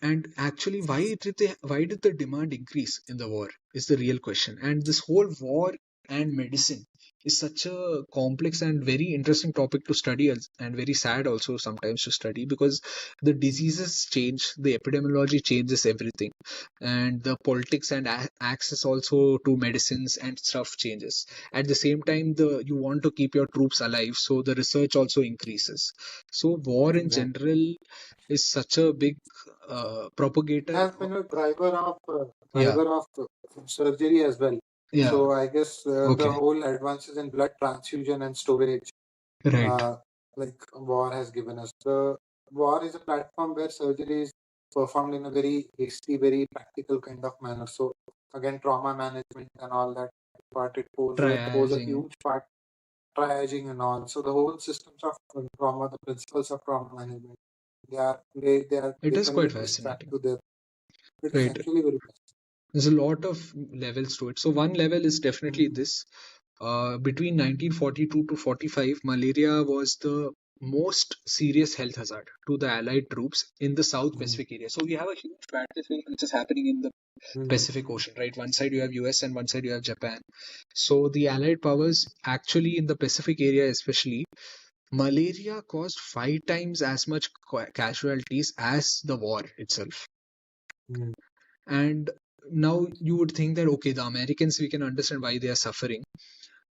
B: and actually, why did the demand increase in the war is the real question. And this whole war and medicine is such a complex and very interesting topic to study, and very sad also sometimes to study, because the diseases change, the epidemiology changes everything, and the politics and access also to medicines and stuff changes. At the same time, the you want to keep your troops alive, so the research also increases. So war in
A: exactly.
B: general is such a big
A: It
B: propagator.
A: has been a
B: Yeah,
A: driver of surgery as well.
B: yeah,
A: So I guess the
B: okay,
A: whole advances in blood transfusion and storage,
B: right.
A: uh, like war has given us. The war is a platform where surgery is performed in a very hasty, very practical kind of manner. So again, trauma management and all that part, it pose a
B: Triaging.
A: huge part, triaging and all. So the whole systems of trauma, the principles of trauma management,
B: It
A: they
B: is
A: can be
B: quite
A: traced back
B: fascinating,
A: to their. It's
B: right?
A: actually very
B: There's a lot of levels to it. So one level is definitely
A: fascinating.
B: this. Between 1942 to 45, malaria was the most serious health hazard to the Allied troops in the South
A: Mm,
B: Pacific area. So we have a huge battlefield which is happening in the
A: mm,
B: Pacific Ocean, right? One side you have US and one side you have Japan. So the Allied powers actually in the Pacific area, especially, malaria caused 5 times as much casualties as the war itself.
A: mm,
B: And now you would think that, okay, the Americans, we can understand why they are suffering,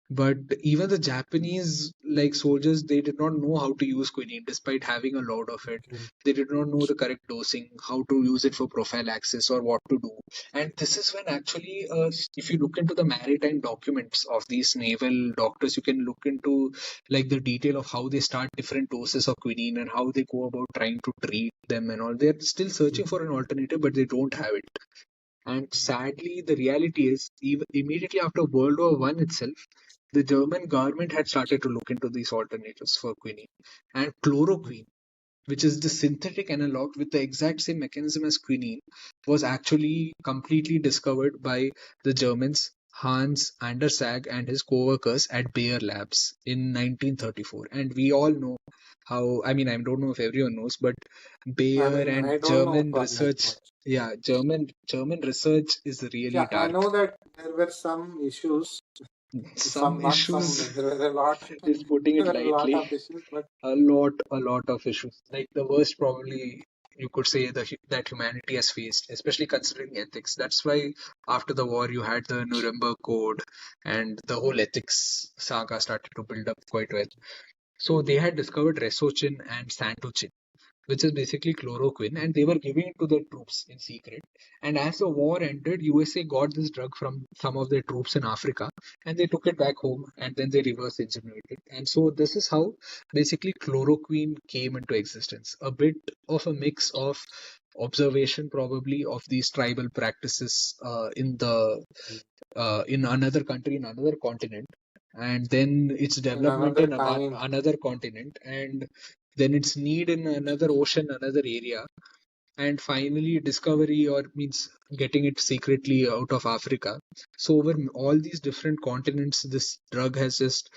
B: but even the Japanese, like soldiers, they did not know how to use quinine despite having a lot of it.
A: okay.
B: They did not know the correct dosing, how to use it for prophylaxis or what to do. And this is when actually, if you look into the maritime documents of these naval doctors, you can look into like the detail of how they start different doses of quinine and how they go about trying to treat them and all. They're still searching
A: Mm,
B: for an alternative, but they don't have it. And sadly, the reality is, even immediately after World War One itself, the German government had started to look into these alternatives for quinine. And
A: mm,
B: chloroquine, which is the synthetic analog with the exact same mechanism as quinine, was actually completely discovered by the Germans, Hans Andersag and his co-workers at Bayer Labs in 1934. And we all know how, I mean, I don't know if everyone knows, but
A: I
B: Bayer
A: mean,
B: and
A: I don't know
B: German
A: for that
B: research,
A: much.
B: yeah, German research is really
A: Yeah, I
B: dark.
A: know that there were some issues.
B: Some
A: Some, not some.
B: issues
A: There were a lot.
B: is putting
A: There
B: it
A: were a lot
B: lightly.
A: of issues, but
B: A lot of issues. Like the worst, probably you could say that humanity has faced, especially considering ethics. That's why after the war you had the Nuremberg Code, and the whole ethics saga started to build up quite well. So they had discovered Resocin and Santotin, which is basically chloroquine, and they were giving it to their troops in secret. And as the war ended, USA got this drug from some of their troops in Africa, and they took it back home, and then they reverse engineered it. And so this is how basically chloroquine came into existence. A bit of a mix of observation, probably, of these tribal practices in another country, in another continent, and then its
A: in
B: development
A: another
B: in
A: time,
B: another continent, and then its need in another ocean, another area, and finally discovery, or means getting it secretly out of Africa. So over all these different continents, this drug has just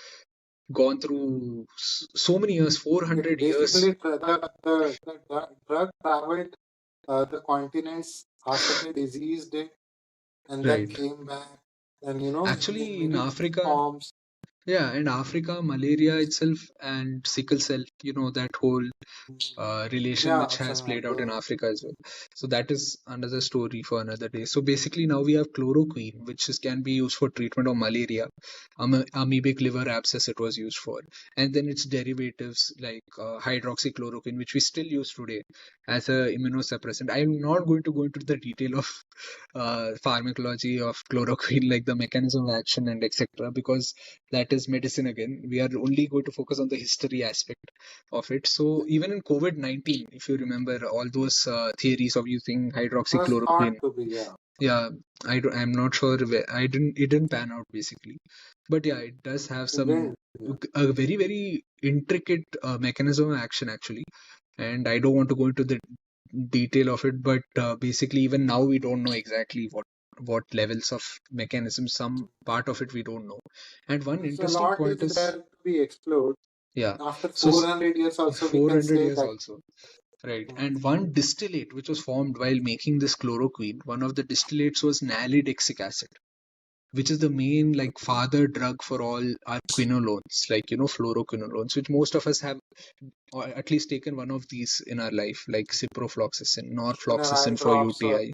B: gone through so many years,
A: it
B: 400 years.
A: basically the drug traveled the continents after they diseased it, and then
B: Right.
A: came back, and in
B: Actually, in
A: many different
B: Africa,
A: forms.
B: yeah, in Africa, malaria itself and sickle cell, that whole relation which
A: Yeah,
B: has
A: so
B: played out in Africa as well. So that is another story for another day. So basically, now we have chloroquine, which can be used for treatment of malaria, amoebic liver abscess. It was used for, and then its derivatives like hydroxychloroquine, which we still use today as a immunosuppressant. I'm not going to go into the detail of pharmacology of chloroquine, like the mechanism of action and etc., because that is medicine again. We are only going to focus on the history aspect of it. So even in COVID-19, if you remember all those theories of using
A: Was
B: hydroxychloroquine,
A: thought to be, yeah.
B: yeah, I'm not sure where, it didn't pan out basically, but yeah, it does have
A: It
B: some
A: didn't. Yeah.
B: a very intricate mechanism of action actually, and I don't want to go into the detail of it, but basically even now we don't know exactly what levels of mechanism, some part of it we don't know. And one
A: So a
B: interesting
A: lot is
B: point is,
A: there to be explored.
B: yeah,
A: After
B: so
A: 400 years also we can
B: 400
A: say
B: years
A: that.
B: also, right?
A: Mm,
B: And one distillate which was formed while making this chloroquine, one of the distillates was nalidixic acid, which is the main like
A: okay.
B: father drug for all our quinolones, like fluoroquinolones, which most of us have, or at least taken one of these in our life, like ciprofloxacin,
A: In our eye
B: norfloxacin for
A: drops or
B: UTI,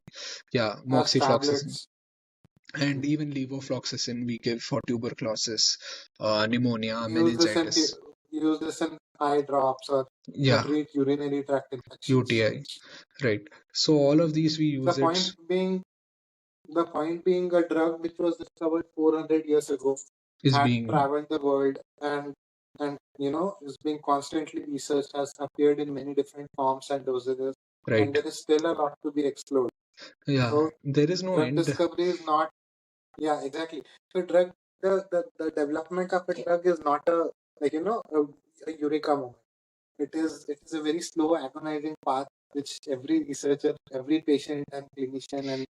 B: yeah,
A: as
B: moxifloxacin,
A: tablets.
B: and
A: Mm.
B: even levofloxacin we give for tuberculosis, pneumonia,
A: Use this in
B: meningitis,
A: use this in eye drops or to
B: yeah,
A: treat urinary tract infections.
B: UTI, right? So all of these we
A: The
B: use it
A: point being, a drug which was discovered 400 years ago
B: is
A: had
B: being
A: traveled the world and is being constantly researched, has appeared in many different forms and dosages, and
B: right.
A: there is still a lot to be explored.
B: Yeah,
A: So
B: there is no
A: drug
B: end.
A: discovery is not, yeah, exactly. So the development of a drug is not a, like a eureka moment. It is a very slow, agonizing path which every researcher, every patient and clinician and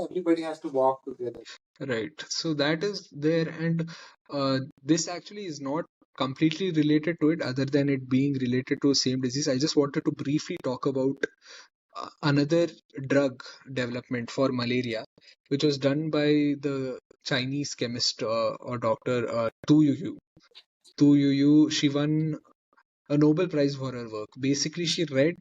A: everybody has to walk together.
B: Right. So that is there, and this actually is not completely related to it, other than it being related to same disease. I just wanted to briefly talk about another drug development for malaria, which was done by the Chinese chemist or doctor Tu Yu. Tu Yu, she won a Nobel Prize for her work. Basically, she read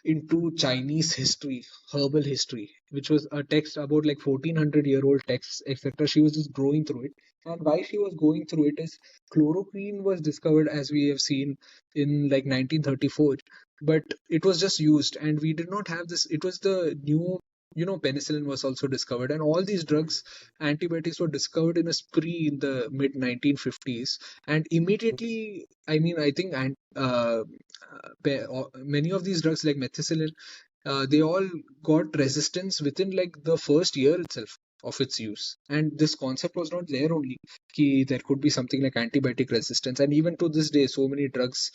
B: into Chinese history, herbal history, which was a text about like 1400-year-old texts, etc. She was just going through it. And why she was going through it is chloroquine was discovered, as we have seen, in like 1934, but it was just used, and we did not have this. It was the new. Penicillin was also discovered, and all these
A: Mm.
B: drugs, antibiotics, were discovered in a spree in the mid 1950s. And immediately, I mean, I think, and many of these drugs like methicillin, they all got resistance within like the first year itself of its use. And this concept was not there only ki there could be something like antibiotic resistance, and even to this day so many drugs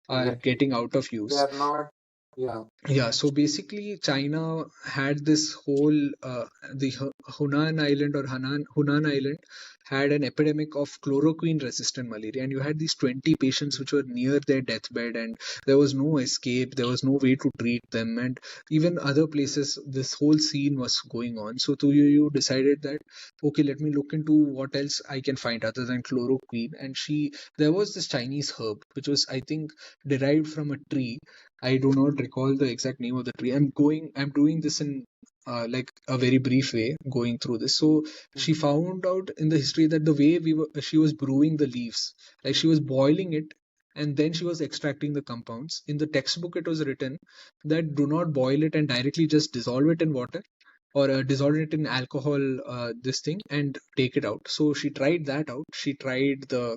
B: are
A: Exactly.
B: getting out of
A: They
B: use.
A: are not. Yeah.
B: Yeah, so basically, China had this whole the Hunan Island or Hunan Island had an epidemic of chloroquine-resistant malaria, and you had these 20 patients which were near their deathbed, and there was no escape, there was no way to treat them, and even other places, this whole scene was going on. So you decided that okay, let me look into what else I can find other than chloroquine, and there was this Chinese herb which was, I think, derived from a tree. I do not recall the exact name of the tree. I'm doing this in like a very brief way, going through this. So
A: Mm.
B: she found out in the history that the way she was brewing the leaves, like she was boiling it and then she was extracting the compounds. In the textbook, it was written that do not boil it and directly just dissolve it in water or dissolve it in alcohol, this thing, and take it out. So she tried that out. She tried the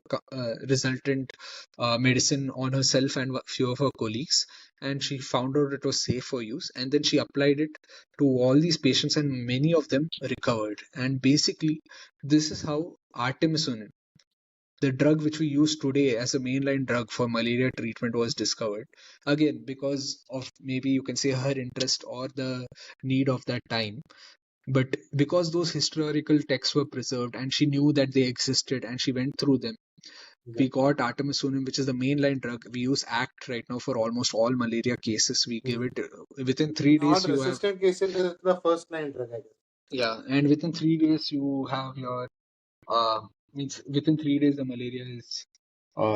B: resultant medicine on herself and a few of her colleagues, and she found out it was safe for use. And then she applied it to all these patients, and many of them recovered. And basically, this is how artemisinin, the drug which we use today as a mainline drug for malaria treatment, was discovered. Again, because of maybe you can say her interest or the need of that time, but because those historical texts were preserved and she knew that they existed and she went through them,
A: Yeah.
B: we got artemisinin, which is the mainline drug. We use ACT right now for almost all malaria cases. We give
A: Mm.
B: it within
A: In
B: three
A: all
B: days. You have,
A: resistant cases, it is the first line drug, I guess.
B: yeah, and within 3 days you have your uh, means within 3 days the malaria is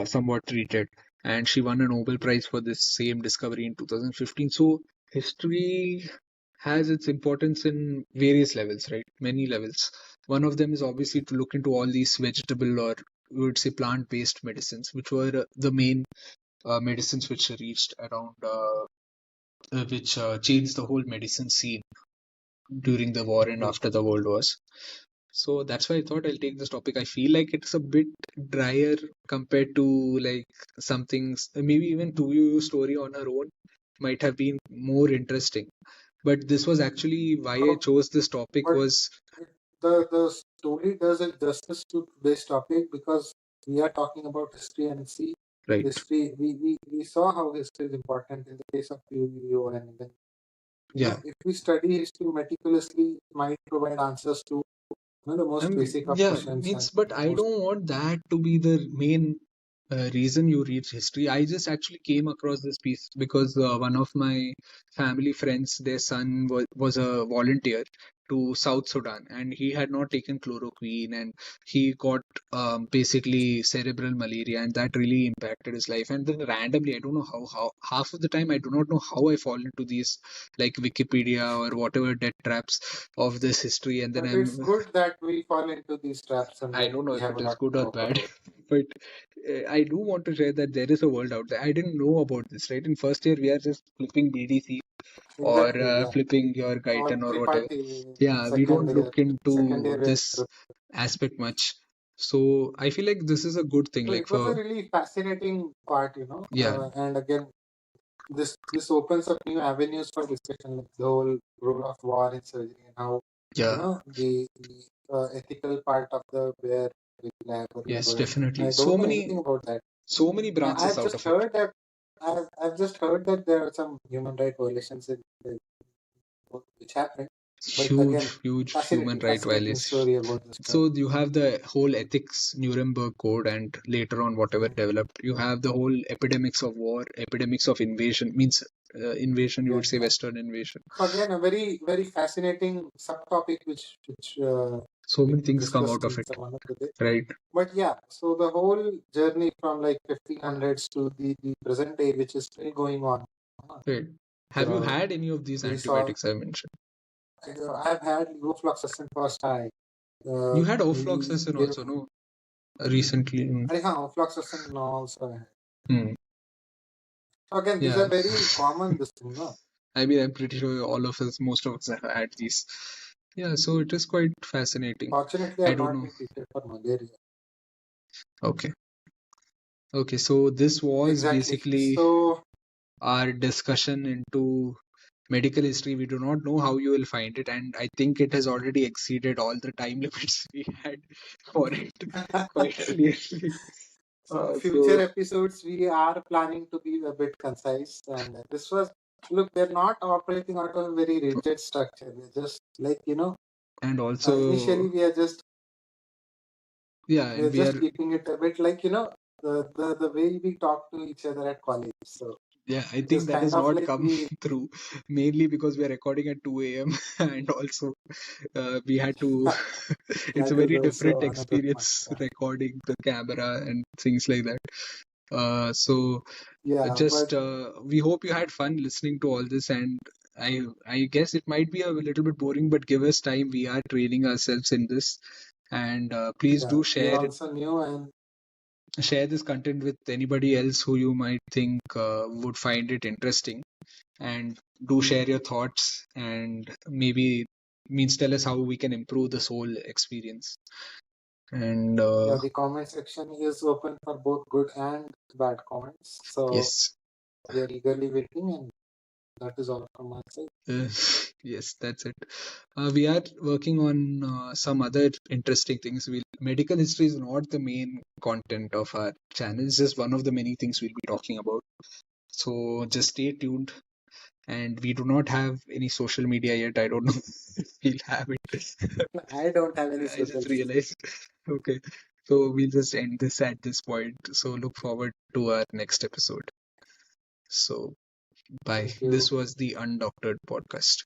B: somewhat treated. And she won a Nobel Prize for this same discovery in 2015. So history has its importance in various levels, right? Many levels. One of them is obviously to look into all these vegetable or we would say plant-based medicines, which were the main medicines which reached around, which changed the whole medicine scene during the war and
A: Mm.
B: after the World Wars. So that's why I thought I'll take this topic. I feel like it's a bit drier compared to like some things, maybe even Tuyu story on her own might have been more interesting. But this was actually why I
A: No,
B: chose this topic
A: but
B: was
A: the story does it justice to today's topic because we are talking about history and see
B: right.
A: history. We saw how history is important in the case of UVO, and even
B: Yeah.
A: if we study history meticulously, it might provide answers to the most basic of
B: Yeah,
A: questions and
B: means, but I
A: most.
B: don't want that to be the main reason you read history. I just actually came across this piece because one of my family friends, their son was a volunteer to South Sudan, and he had not taken chloroquine, and he got basically cerebral malaria, and that really impacted his life. And then randomly, I don't know how half of the time I do not know how I fall into these like Wikipedia or whatever death traps of this history, and then
A: But it's
B: I'm
A: good that we fall into these traps, and
B: I
A: then
B: don't know
A: we
B: if
A: have
B: it
A: a
B: is
A: lot
B: good
A: to
B: or
A: talk
B: bad,
A: about.
B: but I do want to share that there is a world out there. I didn't know about this, right? In first year, we are just flipping BDC or
A: Exactly, yeah.
B: flipping your
A: Or
B: Gaitan or whatever.
A: Triparty in
B: Yeah, we don't look
A: second
B: into
A: year.
B: this aspect much. So I feel like this is a good thing.
A: So
B: Like
A: it was a
B: for,
A: really fascinating part,
B: yeah,
A: and again, this opens up new avenues for discussion, like the whole role of war in surgery and how
B: yeah,
A: the ethical part of the where lab or
B: yes,
A: laboratory.
B: definitely.
A: I don't know anything about that.
B: So many branches
A: I've
B: out
A: just
B: of it.
A: heard that I've just heard that there are some human rights violations which happened, but again,
B: Huge human right
A: fascinating
B: violation.
A: story about this stuff.
B: So you have the whole ethics Nuremberg Code, and later on, whatever
A: Mm,
B: developed, you have the whole epidemics of war, epidemics of invasion. Means invasion, you
A: yeah,
B: would say
A: yeah.
B: Western invasion.
A: So again, a very fascinating subtopic which
B: So
A: we
B: many things come out
A: discussed
B: of
A: in
B: it,
A: some other day.
B: right?
A: But yeah, so the whole journey from like 1500s to the present day, which is still going on.
B: Right. Have you
A: The
B: had any of these
A: we saw.
B: antibiotics I mentioned?
A: I've had levofloxacin first.
B: You had
A: We
B: ofloxacin
A: gave.
B: also, no? Recently.
A: Ofloxacin also I had.
B: Hmm.
A: So again, these
B: Yeah.
A: are very common. This thing, no?
B: I mean, I'm pretty sure all of us, most of us have had these. Yeah, so it is quite fascinating.
A: Fortunately,
B: I
A: I've
B: don't
A: not
B: know.
A: been treated for malaria.
B: Okay. Okay, so this was
A: Exactly.
B: basically
A: So
B: our discussion into medical history. We do not know how you will find it, and I think it has already exceeded all the time limits we had for it quite clearly.
A: So future
B: So,
A: episodes we are planning to be a bit concise, and this was look. We're not operating out of a very rigid structure. We're just like
B: and
A: initially
B: also, yeah,
A: we're
B: and we
A: just
B: are,
A: keeping it a bit like the way we talk to each other at college. So
B: yeah, I
A: it is
B: think that
A: kind
B: has
A: of
B: not
A: like
B: come
A: we
B: through mainly because we are recording at 2 a.m. and also we had to, it's a
A: that is
B: very
A: also
B: different
A: another point.
B: experience recording the camera and things like that. So
A: Yeah,
B: just
A: but
B: we hope you had fun listening to all this, and I guess it might be a little bit boring, but give us time. We are training ourselves in this, and please
A: yeah,
B: do
A: we are also new and
B: share this content with anybody else who you might think would find it interesting, and do share your thoughts, and maybe means tell us how we can improve this whole experience. And
A: yeah, the comment section is open for both good and bad comments. So
B: yes.
A: we are eagerly waiting, and that is all from my side.
B: Uh, yes, that's it. We are working on some other interesting things. Medical history is not the main content of our channel. It's just one of the many things we'll be talking about. So just stay tuned. And we do not have any social media yet. I don't know if we'll have it.
A: I don't have any
B: I
A: social
B: just
A: media.
B: realized. Okay. So we'll just end this at this point. So look forward to our next episode. So bye.
A: Thank
B: This
A: you.
B: was the Undoctored podcast.